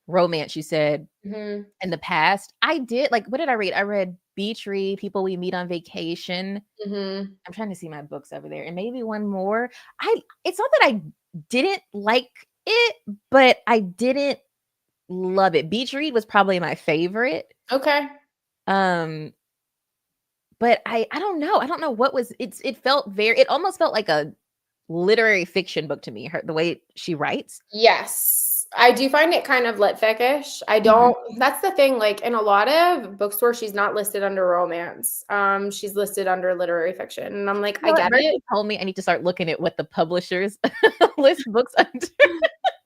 romance, you said Mhm. in the past. I did like what did I read? I read Beach Read, People We Meet on Vacation. Mhm. I'm trying to see my books over there and maybe one more. It's not that I didn't like it, but I didn't love it. Beach Read was probably my favorite. Okay. Um but I don't know. I don't know what was it felt very it almost felt like a literary fiction book to me, her the way she writes. Yes. I do find it kind of lit fic-ish. I Mhm. don't that's the thing, like, in a lot of bookstores, she's not listed under romance. She's listed under literary fiction, and I'm like, You I know what? get it. Mercy told me I need to start looking at what the publishers list books under.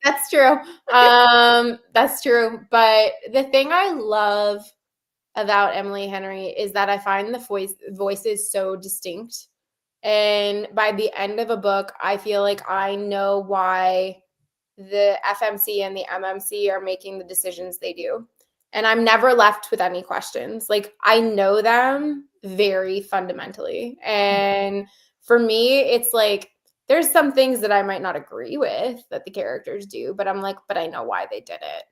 That's true. That's true, but the thing I love about Emily Henry is that I find the voices so distinct, and by the end of a book, I feel like I know why the FMC and the MMC are making the decisions they do. And I'm never left with any questions. Like I know them very fundamentally. And for me, it's like there's some things that I might not agree with that the characters do, but I'm like, but I know why they did it.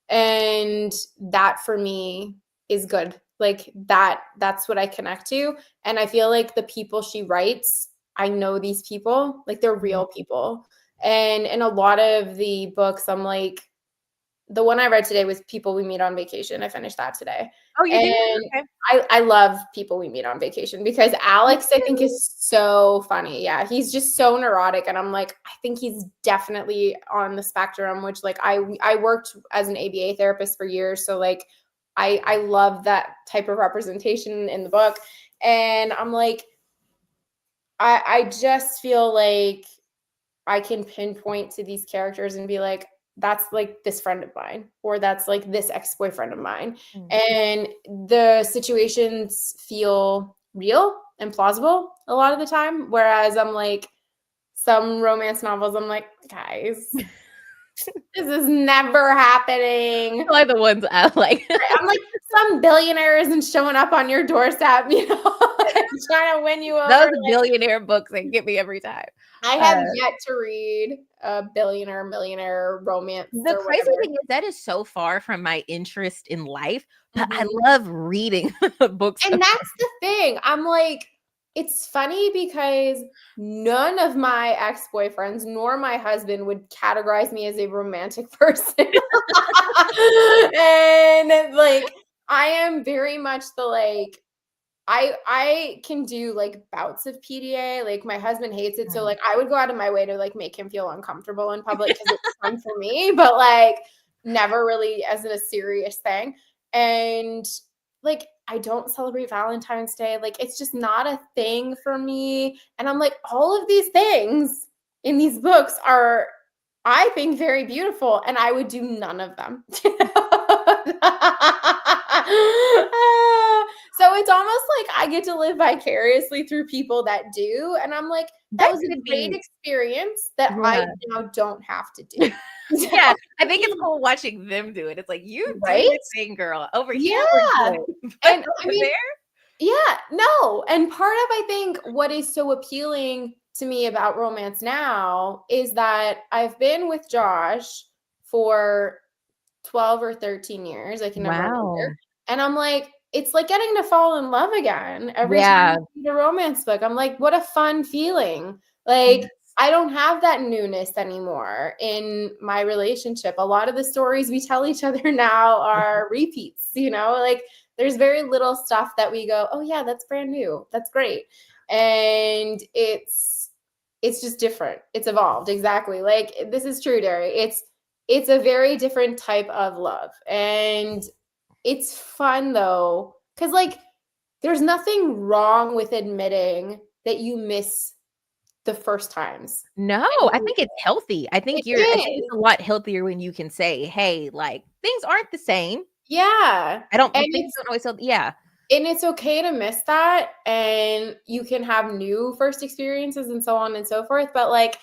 And that for me is good. Like that's what I connect to. And I feel like the people she writes, I know these people, like they're Mhm. real people. And in a lot of the books, I'm like, the one I read today was People We Meet on Vacation. I finished that today. Oh, you did? And Okay. I love People We Meet on Vacation because Me Alex, I think, too. is so funny. Yeah, he's just so neurotic. And I'm like, I think he's definitely on the spectrum, which like I worked as an ABA therapist for years. So like I love that type of representation in the book. And I'm like, I just feel like I can pinpoint to these characters and be like, that's like this friend of mine, or that's like this ex boyfriend of mine. Mm. And the situations feel real and plausible a lot of the time. Whereas I'm like, some romance novels, I'm like, guys, this is never happening. Those are the ones I like. I'm like, some billionaire isn't showing up on your doorstep, and trying to win you over. Those billionaire books that get me every time. I Uh, have yet to read a billionaire, millionaire romance the or crazy whatever. thing is that is so far from my interest in life, but I Mhm. love reading books. And that's the thing. I'm like, it's funny because none of my ex-boyfriends nor my husband would categorize me as a romantic person. And like, I am very much the like, I can do like bouts of PDA. Like my husband hates it, so Mm. like I would go out of my way to like make him feel uncomfortable in public because it's fun for me, but like never really as a serious thing. And like I don't celebrate Valentine's Day. Like it's just not a thing for me. And I'm like, all of these things in these books are, I think, very beautiful, and I would do none of them. So it's almost like I get to live vicariously through people that do. And I'm like, that That was a could great be experience that I yeah. now don't have to do. Yeah, I think it's cool watching them do it. It's like, "You do Right? your thing, girl. Over here, we're Yeah. good, but And I over mean, there." yeah, no. And part of, I think, what is so appealing to me about romance now is that I've been with Josh for 12 or 13 years. I can never remember. Wow. And I'm like, it's like getting to fall in love again every time I Yeah. read a romance book. I'm like, what a fun feeling. Like, Yes. I don't have that newness anymore in my relationship. A lot of the stories we tell each other now are repeats, like there's very little stuff that we go, oh yeah, that's brand new. That's great. And it's just different. It's evolved. Exactly. Like this is true, Derry. It's a very different type of love. And it's fun though, because like there's nothing wrong with admitting that you miss the first times. No, And I think it's healthy. it I think it's is. a lot healthier when you can say, "Hey, like, things aren't the same." Yeah. I don't And things don't always yeah. it's okay to miss that, and you can have new first experiences and so on and so forth. But like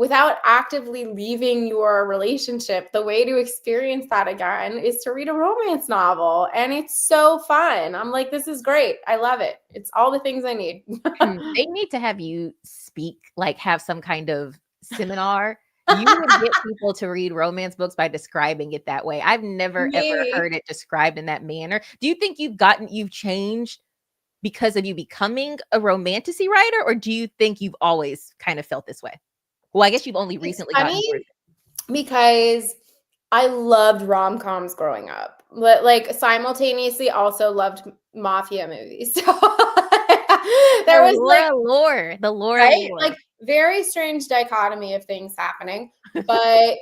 without actively leaving your relationship, the way to experience that again is to read a romance novel. And it's so fun. I'm like, this is great. I love it. It's all the things I need. They need to have you speak, like, have some kind of seminar. You would get people to read romance books by describing it that way. I've never, ever Maybe. heard it described in that manner. Do you think you've changed because of you becoming a romantasy writer, or do you think you've always kind of felt this way? Well, I guess you've only It's recently gotten funny more. because I loved rom-coms growing up, but like simultaneously also loved mafia movies. So there was like, The Laura right? lore. Like very strange dichotomy of things happening. But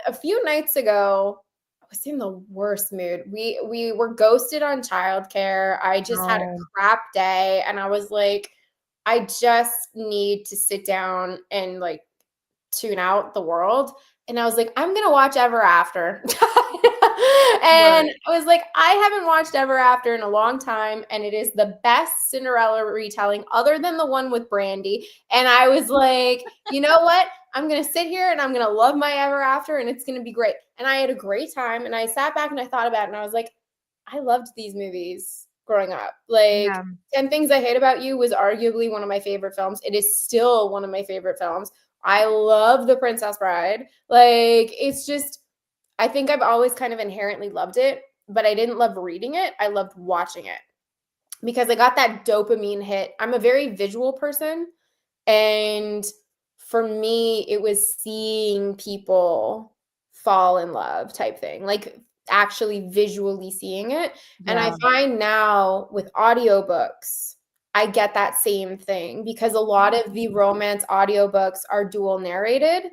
a few nights ago, I was in the worst mood. We were ghosted on childcare. I just had a No. crap day, and I was like, I just need to sit down and like tune out the world. And I was like, I'm gonna watch Ever After. And Right. I was like, I haven't watched Ever After in a long time, and it is the best Cinderella retelling other than the one with Brandy. And I was like, you know what? I'm gonna sit here and I'm gonna love my Ever After, and it's gonna be great. And I had a great time. And I sat back and I thought about it, and I was like, I loved these movies growing up. Like Yeah. 10 Things I Hate About You was arguably one of my favorite films. It is still one of my favorite films. I love The Princess Bride. Like, it's just, I think I've always kind of inherently loved it, but I didn't love reading it. I loved watching it because I got that dopamine hit. I'm a very visual person. And for me, it was seeing people fall in love type thing, like actually visually seeing it. And I Yeah. find now with audiobooks, I get that same thing because a lot of the romance audiobooks are dual narrated.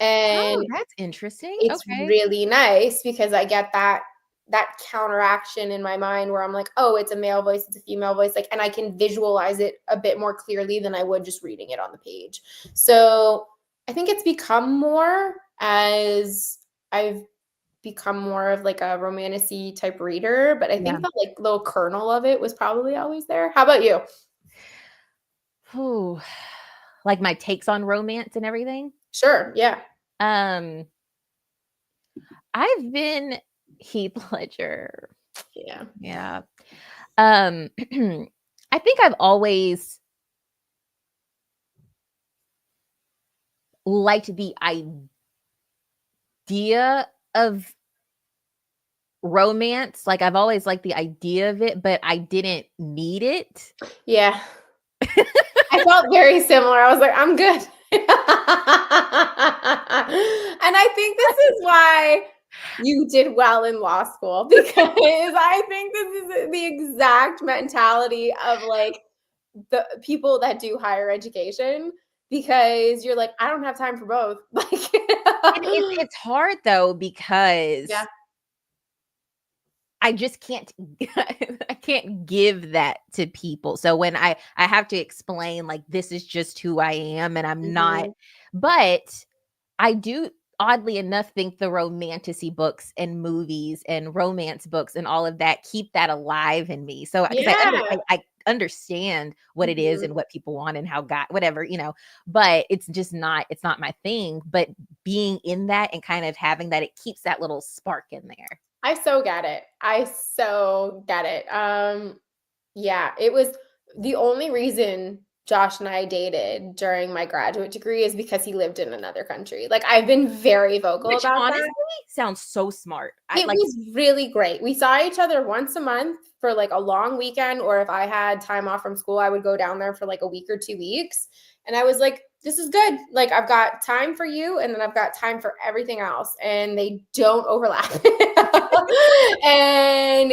And Oh, that's interesting. it's Okay. really nice because I get that counteraction in my mind where I'm like, oh, it's a male voice, it's a female voice, like, and I can visualize it a bit more clearly than I would just reading it on the page. So I think it's become more as I've become more of like a romantic-y type reader, but I Yeah. think the like little kernel of it was probably always there. How about you? Ooh. Like my takes on romance and everything. Sure. Yeah. Um, I've been Heath Ledger. Yeah. Yeah. Um, I think I've always liked the idea of romance. Like I've always liked the idea of it, but I didn't need it. Yeah. I felt very similar. I was like, I'm good. And I think this is why you did well in law school because I think this is the exact mentality of like the people that do higher education because you're like, I don't have time for both. And it's hard though Yeah. because I just can't I can't give that to people. So when I have to explain like this is just who I am and I'm not, Mhm. but I do oddly enough think the romantasy books and movies and romance books and all of that keep that alive in me. So because Yeah. I understand what it is Mhm. and what people want and how God whatever, but it's not my thing. But being in that and kind of having that, it keeps that little spark in there. I so get it. I so get it. Yeah, it was the only reason Josh and I dated during my graduate degree is because he lived in another country. Like I've been very vocal Which about honestly that. sounds so smart. I It like was really great. We saw each other once a month for like a long weekend, or if I had time off from school, I would go down there for like a week or 2 weeks. And I was like, this is good. Like, I've got time for you, and then I've got time for everything else, and they don't overlap. And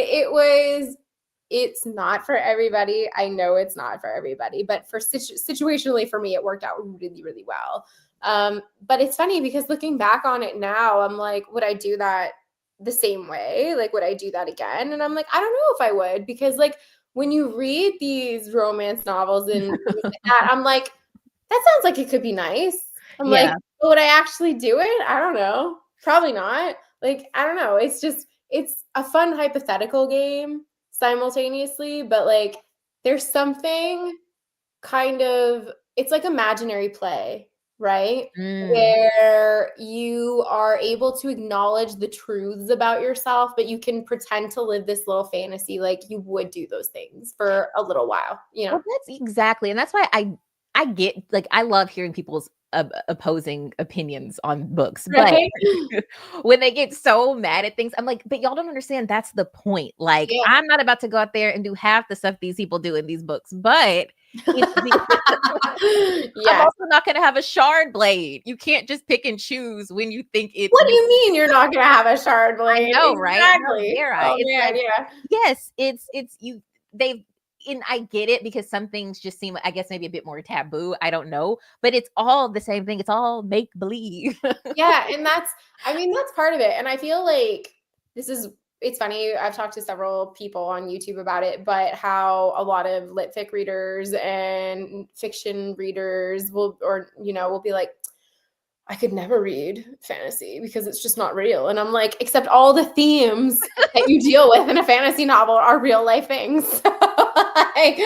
it's not for everybody. I know it's not for everybody, but for situationally for me, it worked out really, really well. But it's funny because looking back on it now, I'm like, would I do that the same way? Like, would I do that again? And I'm like, I don't know if I would because, like, when you read these romance novels and things like that, I'm like, that sounds like it could be nice. I'm like, yeah. but would I actually do it? I don't know. Probably not. Like, I don't know. It's just, it's a fun hypothetical game simultaneously, but like, there's something kind of, it's like imaginary play, right? Mm. Where you are able to acknowledge the truths about yourself, but you can pretend to live this little fantasy like you would do those things for a little while, you know? Well, that's exactly, and that's why I get like, I love hearing people's opposing opinions on books, but Right? when they get so mad at things, I'm like, "But y'all don't understand that's the point." Like, Yeah. I'm not about to go out there and do half the stuff these people do in these books, but it's the I'm Yes. also not gonna have a shard blade. You can't just pick and choose when you think it's What do you mean you're not gonna have a shard I blade? know, right? How Exactly. dare I? Oh, It's man, like, yeah. yes, it's you they've and I get it because some things just seem, I guess, maybe a bit more taboo. I don't know, but it's all the same thing. It's all make believe. Yeah, and I mean, that's part of it, and I feel like this is it's funny, I've talked to several people on YouTube about it, but how a lot of lit fic readers and fiction readers will be like, I could never read fantasy because it's just not real. And I'm like, except all the themes that you deal with in a fantasy novel are real life things. Like,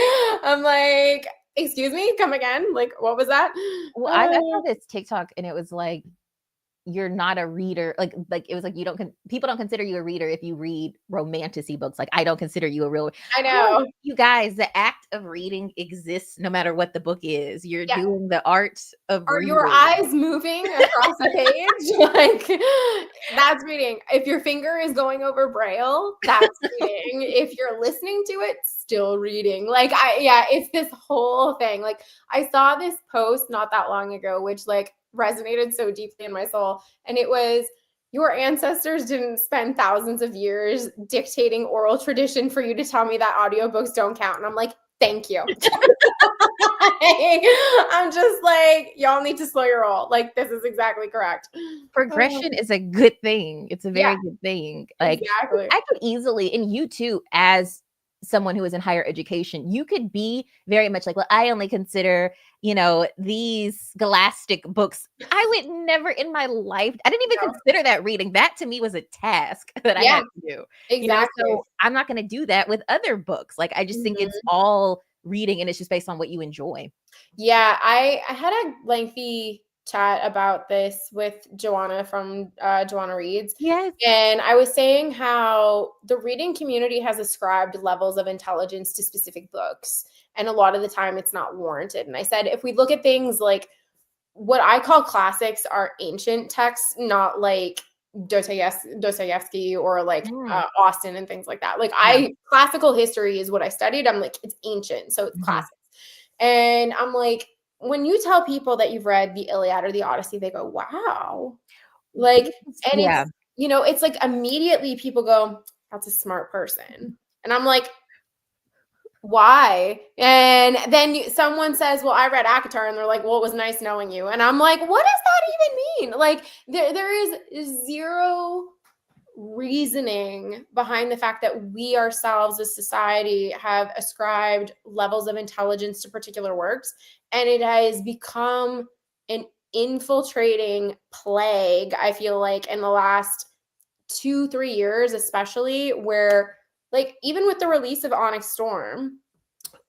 I'm like, excuse me, come again? Like, what was that? Well, I saw Uh, this TikTok and it was like, you're not a reader. Like it was like, you don't people don't consider you a reader if you read romantasy books. Like, I don't consider you a real. I I'm like, know. you guys, the act of reading exists no matter what the book is. You're Yeah. doing the art of Are your reading. eyes moving across a page? Like, that's reading. If your finger is going over braille, that's reading. If you're listening to it, still reading. Like, yeah, it's this whole thing. Like, I saw this post not that long ago, which like resonated so deeply in my soul. And it was, your ancestors didn't spend thousands of years dictating oral tradition for you to tell me that audiobooks don't count. And I'm like, thank you. I'm just like, y'all need to slow your roll. Like, this is exactly correct. Progression is a good thing. It's a Yeah, very good thing. Like, exactly. I could easily, and you too, as someone who is in higher education, you could be very much like, well, I only consider, these scholastic books. I would never in my life, I didn't even No. consider that reading. That to me was a task that I Yeah, had to do, exactly. so I'm not going to do that with other books. Like, I just think it's Mhm. all reading and it's just based on what you enjoy. Yeah, I had a lengthy chat about this with Joanna from Joanna Reads. Yes. And I was saying how the reading community has ascribed levels of intelligence to specific books. And a lot of the time it's not warranted. And I said, if we look at things like what I call classics are ancient texts, not like Dostoevsky or like Mm, Austen and things like that. Like yeah. classical history is what I studied. I'm like, it's ancient, so it's Mhm. classics. And I'm like, when you tell people that you've read the Iliad or the Odyssey, they go, wow. Like, and Yeah. it's like immediately people go, that's a smart person. And I'm like, why? And then someone says, well, I read ACOTAR, and they're like, well, it was nice knowing you. And I'm like, what does that even mean? Like, there is zero reasoning behind the fact that we ourselves as society have ascribed levels of intelligence to particular works, and it has become an infiltrating plague, I feel like, in the last 2-3 years especially, where like even with the release of Onyx Storm,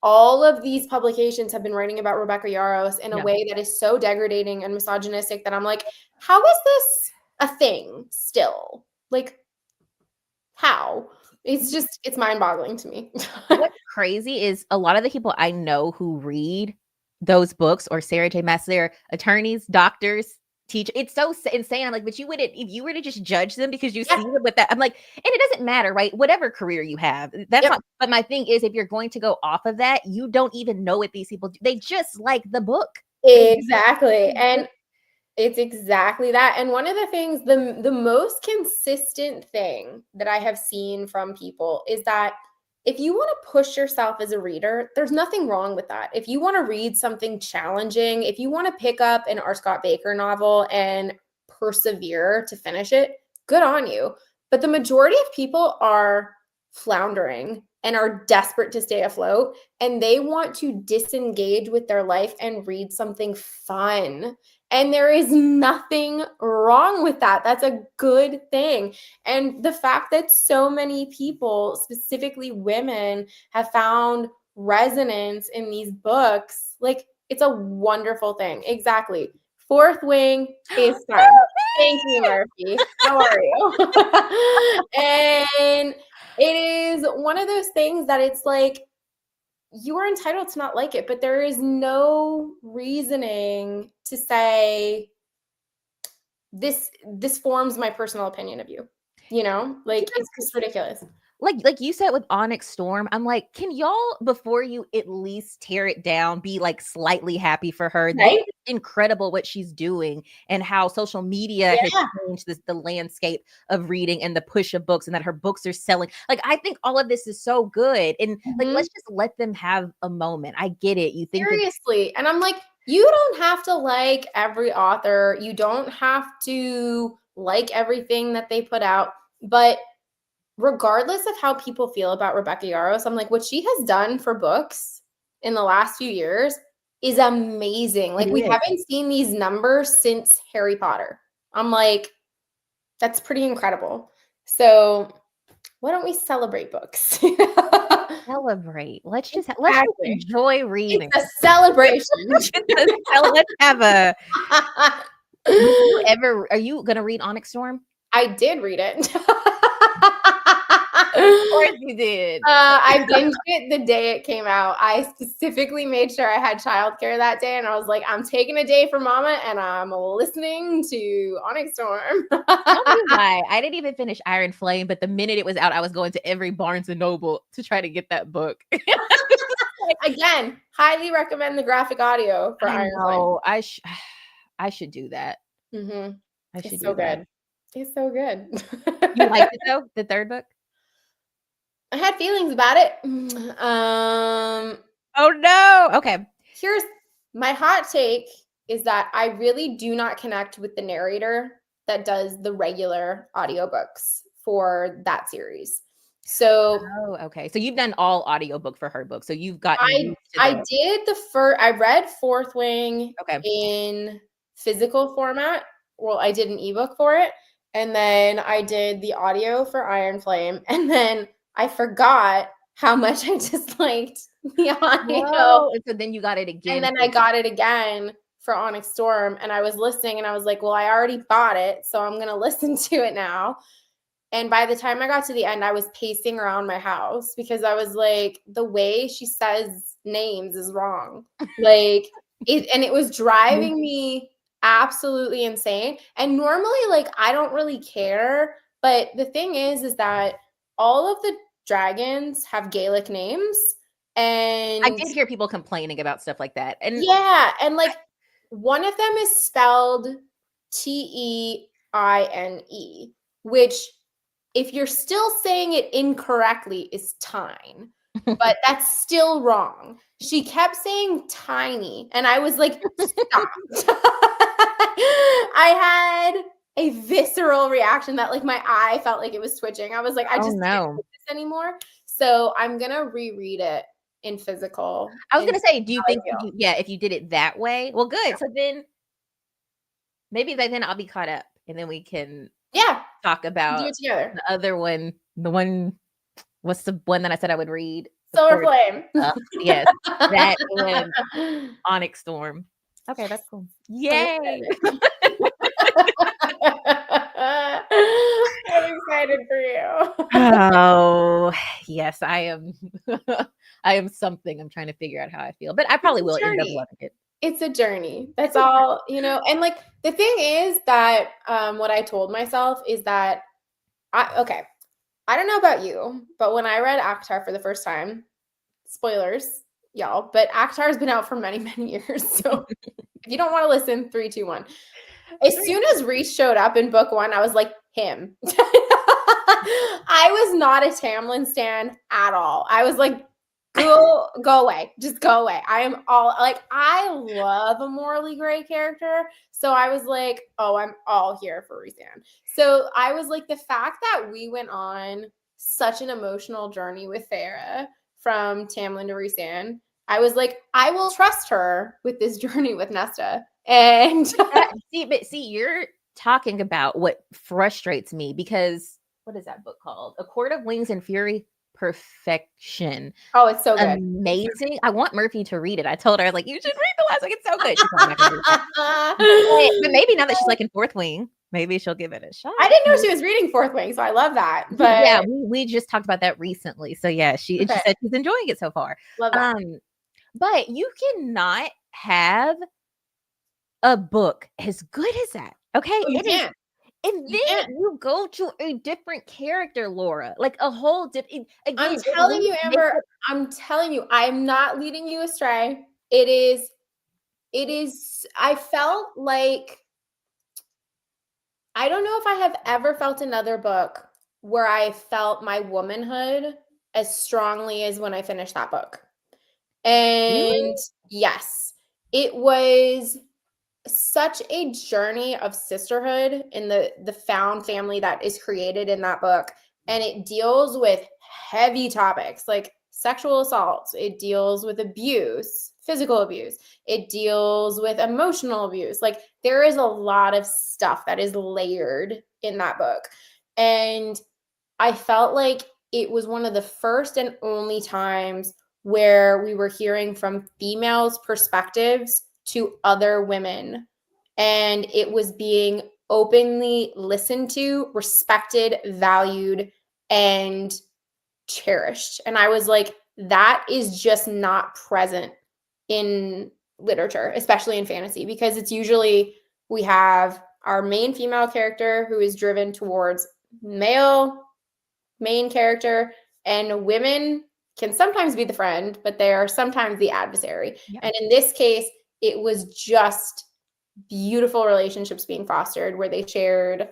all of these publications have been writing about Rebecca Yarros in a Yeah. way that is so degrading and misogynistic that I'm like, how is this a thing still? Like, how? It's mind-boggling to me. What's crazy is a lot of the people I know who read those books or Sarah J. Maas, they're attorneys, doctors, teacher. It's so insane. I'm like, but you wouldn't, if you were to just judge them because you Yeah. see them with that. I'm like, and it doesn't matter, right? Whatever career you have, that's Yep. not. But my thing is, if you're going to go off of that, you don't even know what these people do. They just like the book. They Exactly. And it's exactly that. And one of the things, the most consistent thing that I have seen from people is that if you want to push yourself as a reader, there's nothing wrong with that. If you want to read something challenging, if you want to pick up an R. Scott Baker novel and persevere to finish it, good on you. But the majority of people are floundering and are desperate to stay afloat, and they want to disengage with their life and read something fun. And there is nothing wrong with that. That's a good thing. And the fact that so many people, specifically women, have found resonance in these books, like, it's a wonderful thing. Exactly. Fourth Wing is fun. Thank you, Murphy. How are you? And it is one of those things that it's like, you are entitled to not like it, but there is no reasoning to say this forms my personal opinion of you. You know, like it's just ridiculous. Like you said with Onyx Storm, I'm like, can y'all, before you at least tear it down, be like slightly happy for her? This Right? is incredible what she's doing and how social media has Yeah. changed the landscape of reading and the push of books and that her books are selling. Like, I think all of this is so good. And like, Mhm. let's just let them have a moment. I get it. You think that Seriously. And I'm like, you don't have to like every author. You don't have to like everything that they put out. But regardless of how people feel about Rebecca Yarros, I'm like, what she has done for books in the last few years is amazing. Like, we haven't seen these numbers since Harry Potter. I'm like, that's pretty incredible. So why don't we celebrate books? celebrate. Let's just Exactly. enjoy reading. It's a celebration. Let's have a. Would you ever? Are you gonna read Onyx Storm? I did read it. Of course you did. I binged it the day it came out. I specifically made sure I had childcare that day, and I was like, I'm taking a day for mama, and I'm listening to Onyx Storm. Tell me why. I didn't even finish Iron Flame, but the minute it was out, I was going to every Barnes and Noble to try to get that book. Again, highly recommend the graphic audio for Iron Flame. I should do that. Mm-hmm. I should It's do so that. good. It's so good. You liked it though? The third book? I had feelings about it. Oh no. Okay. Here's my hot take is that I really do not connect with the narrator that does the regular audiobooks for that series. So okay. So you've done all audiobook for her book. So you've gotten used to I did I read Fourth Wing Okay. in physical format. Well, I did an ebook for it. And then I did the audio for Iron Flame. And then I forgot how much I disliked the audio. Oh, and so then you got it again. And then I got it again for Onyx Storm. And I was listening and I was like, well, I already bought it, so I'm going to listen to it now. And by the time I got to the end, I was pacing around my house because I was like, the way she says names is wrong. Like, it was driving me absolutely insane. And normally, like, I don't really care. But the thing is that all of the dragons have Gaelic names. And I did hear people complaining about stuff like that. And yeah, and like one of them is spelled Teine, which if you're still saying it incorrectly is tine, but that's still wrong. She kept saying tiny, and I was like, stop. I had a visceral reaction that like my eye felt like it was twitching. I was like, I just can't do this anymore. So I'm gonna reread it in physical. I was gonna say, do you think if you did it that way? Well, good. So then maybe by then I'll be caught up and then we can talk about do it together. The other one, what's the one that I said I would read? Solar Flame. Yes, that one, Onyx Storm. Okay, that's cool. Yay! I'm excited for you. Oh, yes, I am. I am something. I'm trying to figure out how I feel, but I probably will end up loving it. It's a journey. That's all, and like the thing is that what I told myself is that I don't know about you, but when I read ACOTAR for the first time, spoilers, y'all, but ACOTAR has been out for many, many years. So if you don't want to listen, 3, 2, 1. As soon as Reese showed up in book 1, I was like, him. I was not a Tamlin stan at all. I was like, go away. Just go away. I am all like, I love a morally gray character. So I was like, oh, I'm all here for Rhysand. So I was like, the fact that we went on such an emotional journey with Farah from Tamlin to Rhysand, I was like, I will trust her with this journey with Nesta. And see, you're talking about what frustrates me because what is that book called? A Court of Wings and Fury. perfection. Oh, it's so good. Amazing. I want Murphy to read it. I told her, I was like, you should read the last one. It's so good. She's probably not gonna read that. But maybe now that she's like in fourth wing, maybe she'll give it a shot. I didn't know she was reading Fourth Wing, so I love that. But Yeah, we just talked about that recently. So yeah, she Okay. said she's enjoying it so far. Love that. But you cannot have a book as good as that. Okay. Oh, you It is. can't. And You then can't. you go to a different character, Laura, like a whole different. Again, I'm it telling you, really makes Amber, it- I'm telling you, I'm not leading you astray. It is, I felt like, I don't know if I have ever felt another book where I felt my womanhood as strongly as when I finished that book. Really? And yes, it was such a journey of sisterhood in the found family that is created in that book, and it deals with heavy topics like sexual assault, it deals with abuse, physical abuse, it deals with emotional abuse. Like there is a lot of stuff that is layered in that book, and I felt like it was one of the first and only times where we were hearing from females' perspectives to other women. And it was being openly listened to, respected, valued, and cherished. And I was like, that is just not present in literature, especially in fantasy, because it's usually we have our main female character who is driven towards male main character, and women can sometimes be the friend, but they are sometimes the adversary. Yep. And in this case, it was just beautiful relationships being fostered where they shared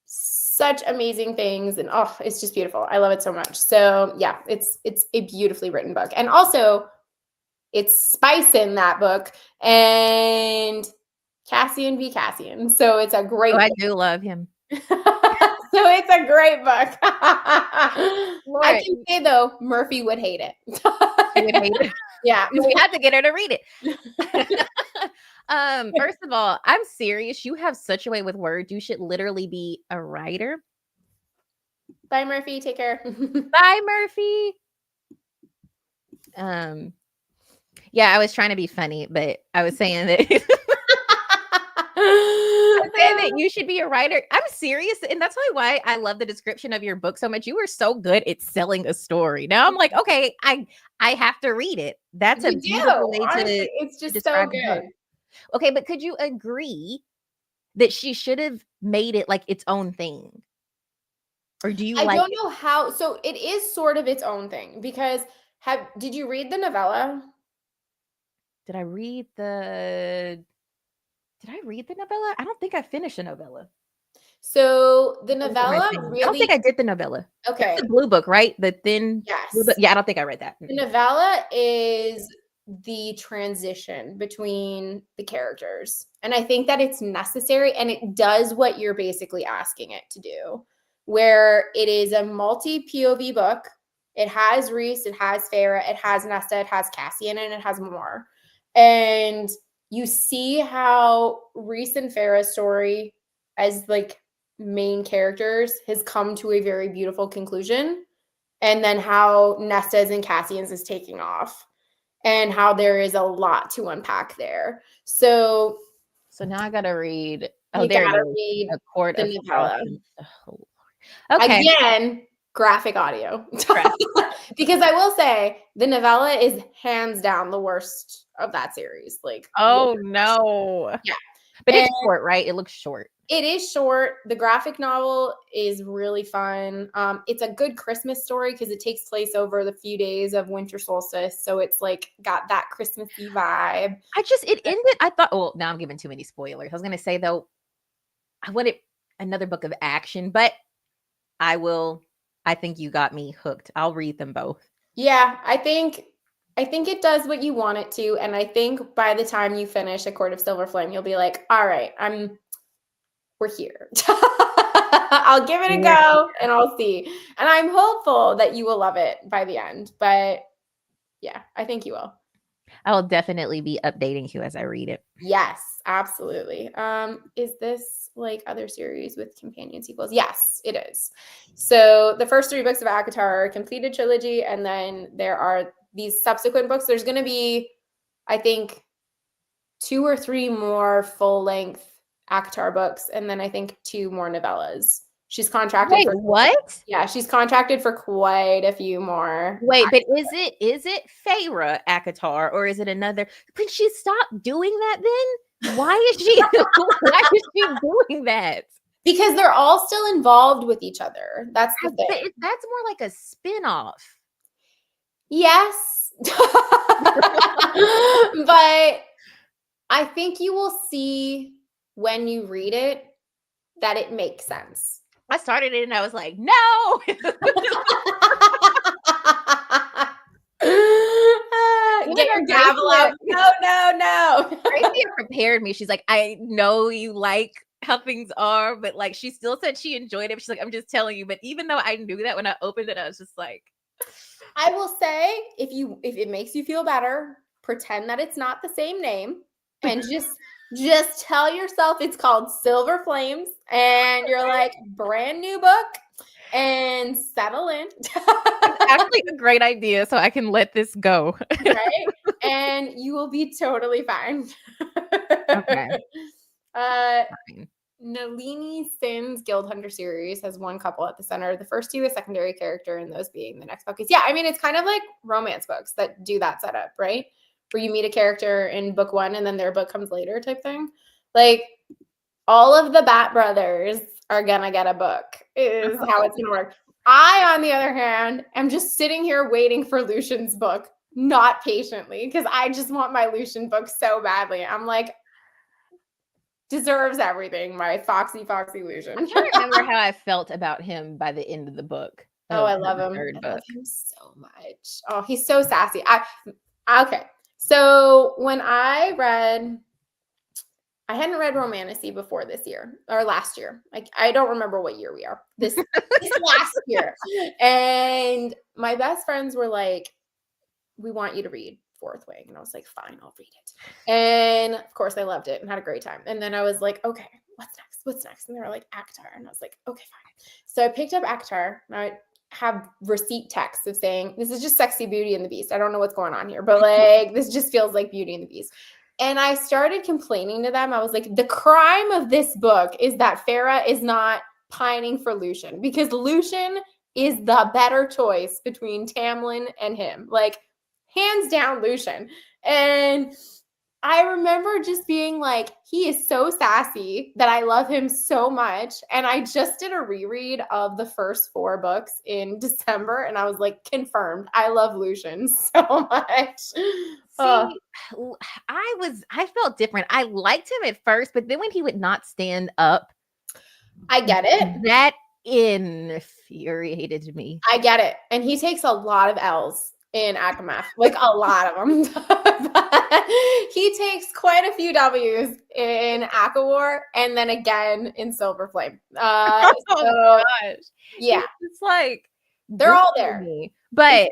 such amazing things, and oh, it's just beautiful. I love it so much. So yeah, it's a beautifully written book, and also it's spice in that book and Cassian v. Cassian. So it's a great. Oh, I do love him. So it's a great book. Laura, I can say though, Murphy would hate it. she would hate it. Yeah. We had to get her to read it. First of all, I'm serious. You have such a way with words. You should literally be a writer. Bye, Murphy. Take care. Bye, Murphy. Yeah, I was trying to be funny, but I was saying that you should be a writer. I'm serious, and that's why I love the description of your book so much. You were so good at selling a story. Now I'm like, okay, I have to read it. That's a beautiful way honestly, to it's just so describe the book. good. Okay, but could you agree that she should have made it like its own thing? Or do you I like don't know how. So it is sort of its own thing because did you read the novella? Did I read the novella? I don't think I finished the novella. So the novella I don't really, think I did the novella. okay. That's the blue book, right? The thin Yes. blue book. Yeah, I don't think I read that. The novella is the transition between the characters. And I think that it's necessary, and it does what you're basically asking it to do, where it is a multi POV book. It has Reese, it has Farah, it has Nesta, it has Cassian, and it has more. And you see how Reese and Farah's story as like main characters has come to a very beautiful conclusion. And then how Nesta's and Cassian's is taking off, and how there is a lot to unpack there. So now I gotta read. Oh, you there gotta it is. read A Court the of novella. Oh, okay. Again, graphic audio. Because I will say the novella is hands down the worst of that series. Like, oh no. Yeah. But it's short, right? It looks short. It is short. The graphic novel is really fun. It's a good Christmas story because it takes place over the few days of winter solstice. So it's like got that Christmassy vibe. It ended. I thought, oh, now I'm giving too many spoilers. I was gonna say though, I wanted another book of action, but I think you got me hooked. I'll read them both. Yeah, I think it does what you want it to. And I think by the time you finish A Court of Silver Flame, you'll be like, all right, we're here. I'll give it a go and I'll see. And I'm hopeful that you will love it by the end. But yeah, I think you will. I will definitely be updating you as I read it. Yes, absolutely. Is this like other series with companion sequels? Yes, it is. So the first 3 books of ACOTAR are a completed trilogy, and then there are these subsequent books. There's going to be, I think, 2 or 3 more full-length ACOTAR books, and then I think 2 more novellas. She's contracted Wait, for what? Yeah, she's contracted for quite a few more. Wait, but is it Feyre ACOTAR or is it another? Can she stop doing that then? Why is she doing that? Because they're all still involved with each other. That's the But thing. that's more like a spin-off. Yes. But I think you will see when you read it that it makes sense. I started it and I was like, no. Get your gavel up. No. Gracie prepared me. She's like, I know you like how things are, but like she still said she enjoyed it. She's like, I'm just telling you. But even though I knew that when I opened it, I was just like, I will say, if it makes you feel better, pretend that it's not the same name and just tell yourself it's called Silver Flames and you're like, brand new book, and settle in. actually a great idea, so I can let this go. Right? And you will be totally fine. Okay. Fine. Nalini Sin's Guild Hunter series has one couple at the center. The first 2 is secondary character, and those being the next book is, I mean, it's kind of like romance books that do that setup, right? Where you meet a character in book 1 and then their book comes later type thing. Like, all of the Bat brothers are gonna get a book is how it's gonna work. I, on the other hand, am just sitting here waiting for Lucian's book, not patiently, because I just want my Lucian book so badly. I'm like, deserves everything, my foxy Lucian. I'm trying to remember how I felt about him by the end of the book. Oh, I love him. Third I book. love him so much. Oh, he's so sassy. Okay. So when I hadn't read Romantasy before this year or last year. Like, I don't remember what year we are. This last year. And my best friends were like, we want you to read Fourth Wing. And I was like, fine, I'll read it. And of course I loved it and had a great time. And then I was like, okay, what's next? And they were like, ACOTAR. And I was like, okay, fine. So I picked up ACOTAR, and I have receipt texts of saying, this is just sexy Beauty and the Beast. I don't know what's going on here, but like, this just feels like Beauty and the Beast. And I started complaining to them. I was like, the crime of this book is that Farah is not pining for Lucian, because Lucian is the better choice between Tamlin and him. Like, hands down, Lucian. And I remember just being like, he is so sassy that I love him so much. And I just did a reread of the first 4 books in December, and I was like, confirmed. I love Lucian so much. See, I felt different. I liked him at first, but then when he would not stand up, I get it. That infuriated me. I get it. And he takes a lot of L's in Akamath, like a lot of them. But he takes quite a few W's in Akawar, and then again in Silver Flame. Oh gosh. Yeah. It's like they're all there. Me. But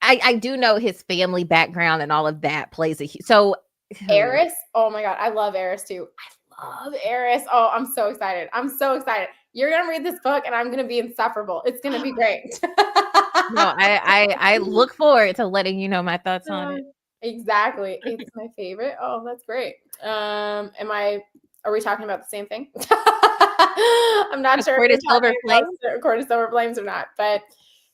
I do know his family background and all of that plays a so Eris. Oh my god, I love Eris too. I love Eris. Oh, I'm so excited. You're gonna read this book and I'm gonna be insufferable. It's gonna be great. No, I look forward to letting you know my thoughts on it. Exactly. It's my favorite. Oh, that's great. Are we talking about the same thing? I'm not sure According to Silver Flames or not, but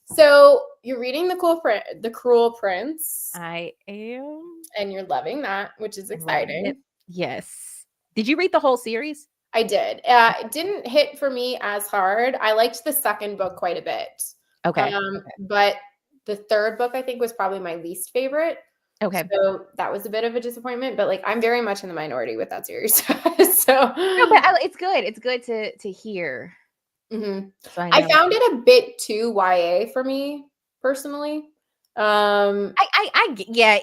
so you're reading The Cruel Prince. I am. And you're loving that, which is exciting. Yes. Did you read the whole series? I did. It didn't hit for me as hard. I liked the second book quite a bit. Okay. But the third book, I think, was probably my least favorite. Okay. So that was a bit of a disappointment, but like, I'm very much in the minority with that series. So no, but it's good. It's good to hear. Mm-hmm. So I found it a bit too YA for me personally. Yeah,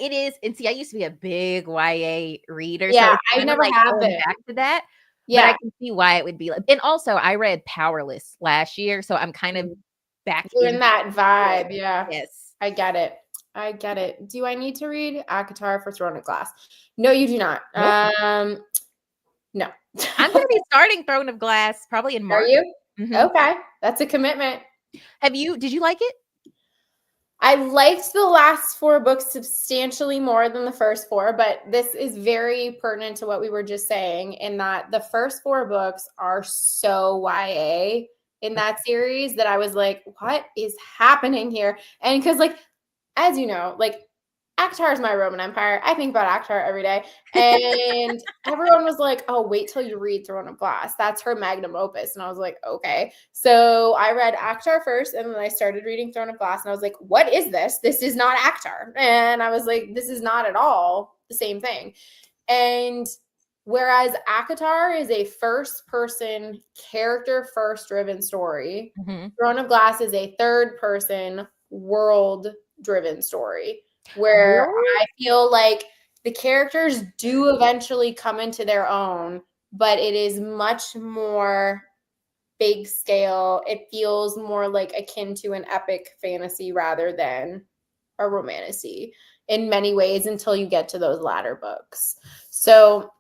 it is. And see, I used to be a big YA reader. Yeah, so I never have been back to that. Yeah, but I can see why it would be like. And also, I read Powerless last year, so I'm kind of back in that vibe. Yeah. Yes, I get it. I get it. Do I need to read ACOTAR for Throne of Glass? No, you do not. Nope. No. I'm going to be starting Throne of Glass probably in Are March. you? Okay. That's a commitment. Did you like it? I liked the last 4 books substantially more than the first 4, but this is very pertinent to what we were just saying in that the first 4 books are so YA in that series that I was like, what is happening here? And because, like, as you know, like, ACOTAR is my Roman Empire. I think about ACOTAR every day. And everyone was like, oh, wait till you read Throne of Glass. That's her magnum opus. And I was like, okay. So I read ACOTAR first, and then I started reading Throne of Glass. And I was like, what is this? This is not ACOTAR. And I was like, this is not at all the same thing. And whereas ACOTAR is a first-person, character-first driven story, Throne of Glass is a third-person, world-driven story. Where I feel like the characters do eventually come into their own, but it is much more big scale. It feels more like akin to an epic fantasy rather than a romantasy in many ways until you get to those latter books. So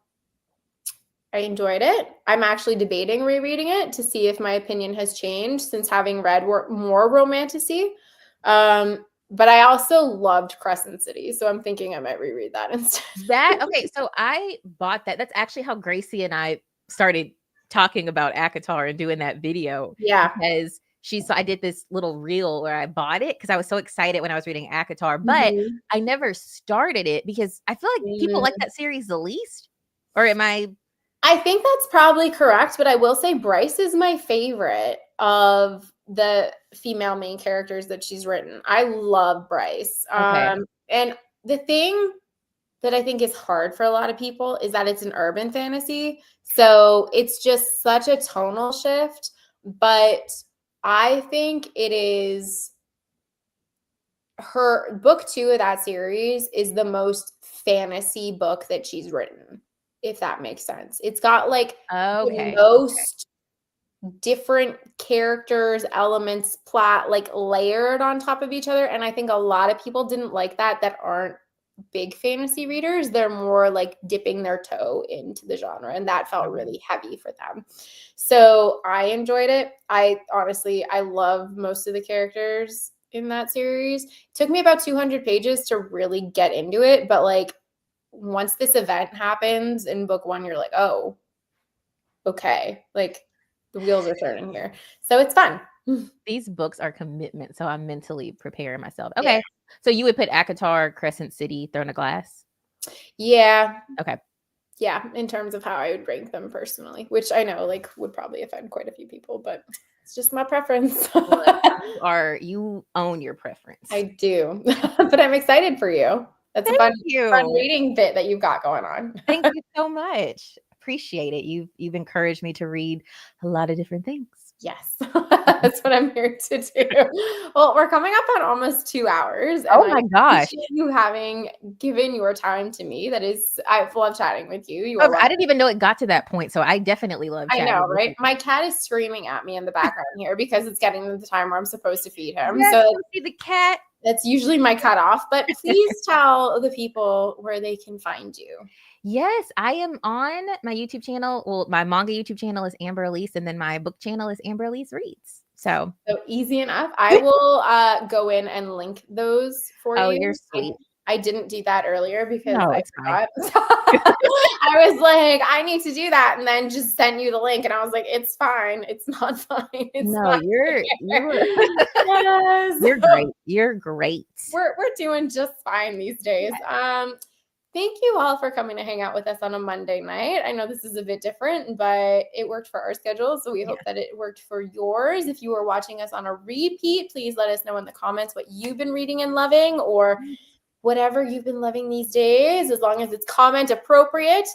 I enjoyed it. I'm actually debating rereading it to see if my opinion has changed since having read more romantasy. But I also loved Crescent City, so I'm thinking I might reread that instead. Okay, so I bought that. That's actually how Gracie and I started talking about ACOTAR and doing that video. Yeah. Because I did this little reel where I bought it because I was so excited when I was reading ACOTAR, but I never started it because I feel like people like that series the least. Or am I? I think that's probably correct, but I will say Bryce is my favorite of the female main characters that she's written. I love Bryce. Okay. And the thing that I think is hard for a lot of people is that it's an urban fantasy. So it's just such a tonal shift. But I think it is her book 2 of that series is the most fantasy book that she's written, if that makes sense. It's got like the most different characters, elements, plot, like layered on top of each other. And I think a lot of people didn't like that aren't big fantasy readers. They're more like dipping their toe into the genre. And that felt really heavy for them. So I enjoyed it. I love most of the characters in that series. It took me about 200 pages to really get into it. But like once this event happens in book 1, you're like, oh, okay. Like, the wheels are turning here. So it's fun. These books are commitment. So I'm mentally preparing myself. Okay. Yeah. So you would put ACOTAR, Crescent City, Throne of Glass? Yeah. Okay. Yeah. In terms of how I would rank them personally, which I know like would probably offend quite a few people, but it's just my preference. You own your preference. I do. But I'm excited for you. That's a fun reading bit that you've got going on. Thank you so much. Appreciate it. You've encouraged me to read a lot of different things. Yes, that's what I'm here to do. Well, we're coming up on almost 2 hours. Oh my gosh. You having given your time to me. I've loved chatting with you. I didn't even know it got to that point. So I definitely love chatting. I know, right? My cat is screaming at me in the background here because it's getting to the time where I'm supposed to feed him. Yes, so see the cat. That's usually my cutoff. But please tell the people where they can find you. Yes, I am on my YouTube channel. Well, my manga YouTube channel is Amber Alise, and then my book channel is Amber Alise Reads. So easy enough. I will go in and link those for you. Oh, you're sweet. I didn't do that earlier because I forgot. I was like, I need to do that, and then just sent you the link, and I was like, it's fine. It's not fine. You're great. You're great. We're doing just fine these days. Thank you all for coming to hang out with us on a Monday night. I know this is a bit different, but it worked for our schedule. So we hope that it worked for yours. If you are watching us on a repeat, please let us know in the comments what you've been reading and loving or whatever you've been loving these days, as long as it's comment appropriate.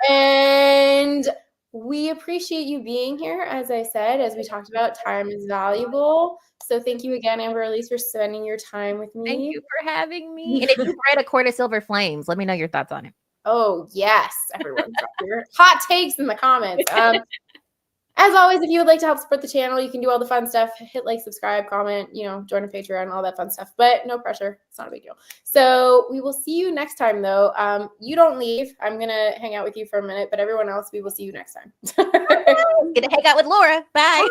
And we appreciate you being here. As I said, as we talked about, time is valuable. So thank you again, Amber Alise, for spending your time with me. Thank you for having me. And if you've read A Court of Silver Flames, let me know your thoughts on it. Oh, yes. Everyone, drop your hot takes in the comments. As always, if you would like to help support the channel, you can do all the fun stuff. Hit like, subscribe, comment, join a Patreon, all that fun stuff. But no pressure. It's not a big deal. So we will see you next time, though. You don't leave. I'm going to hang out with you for a minute. But everyone else, we will see you next time. Get to hang out with Laura. Bye.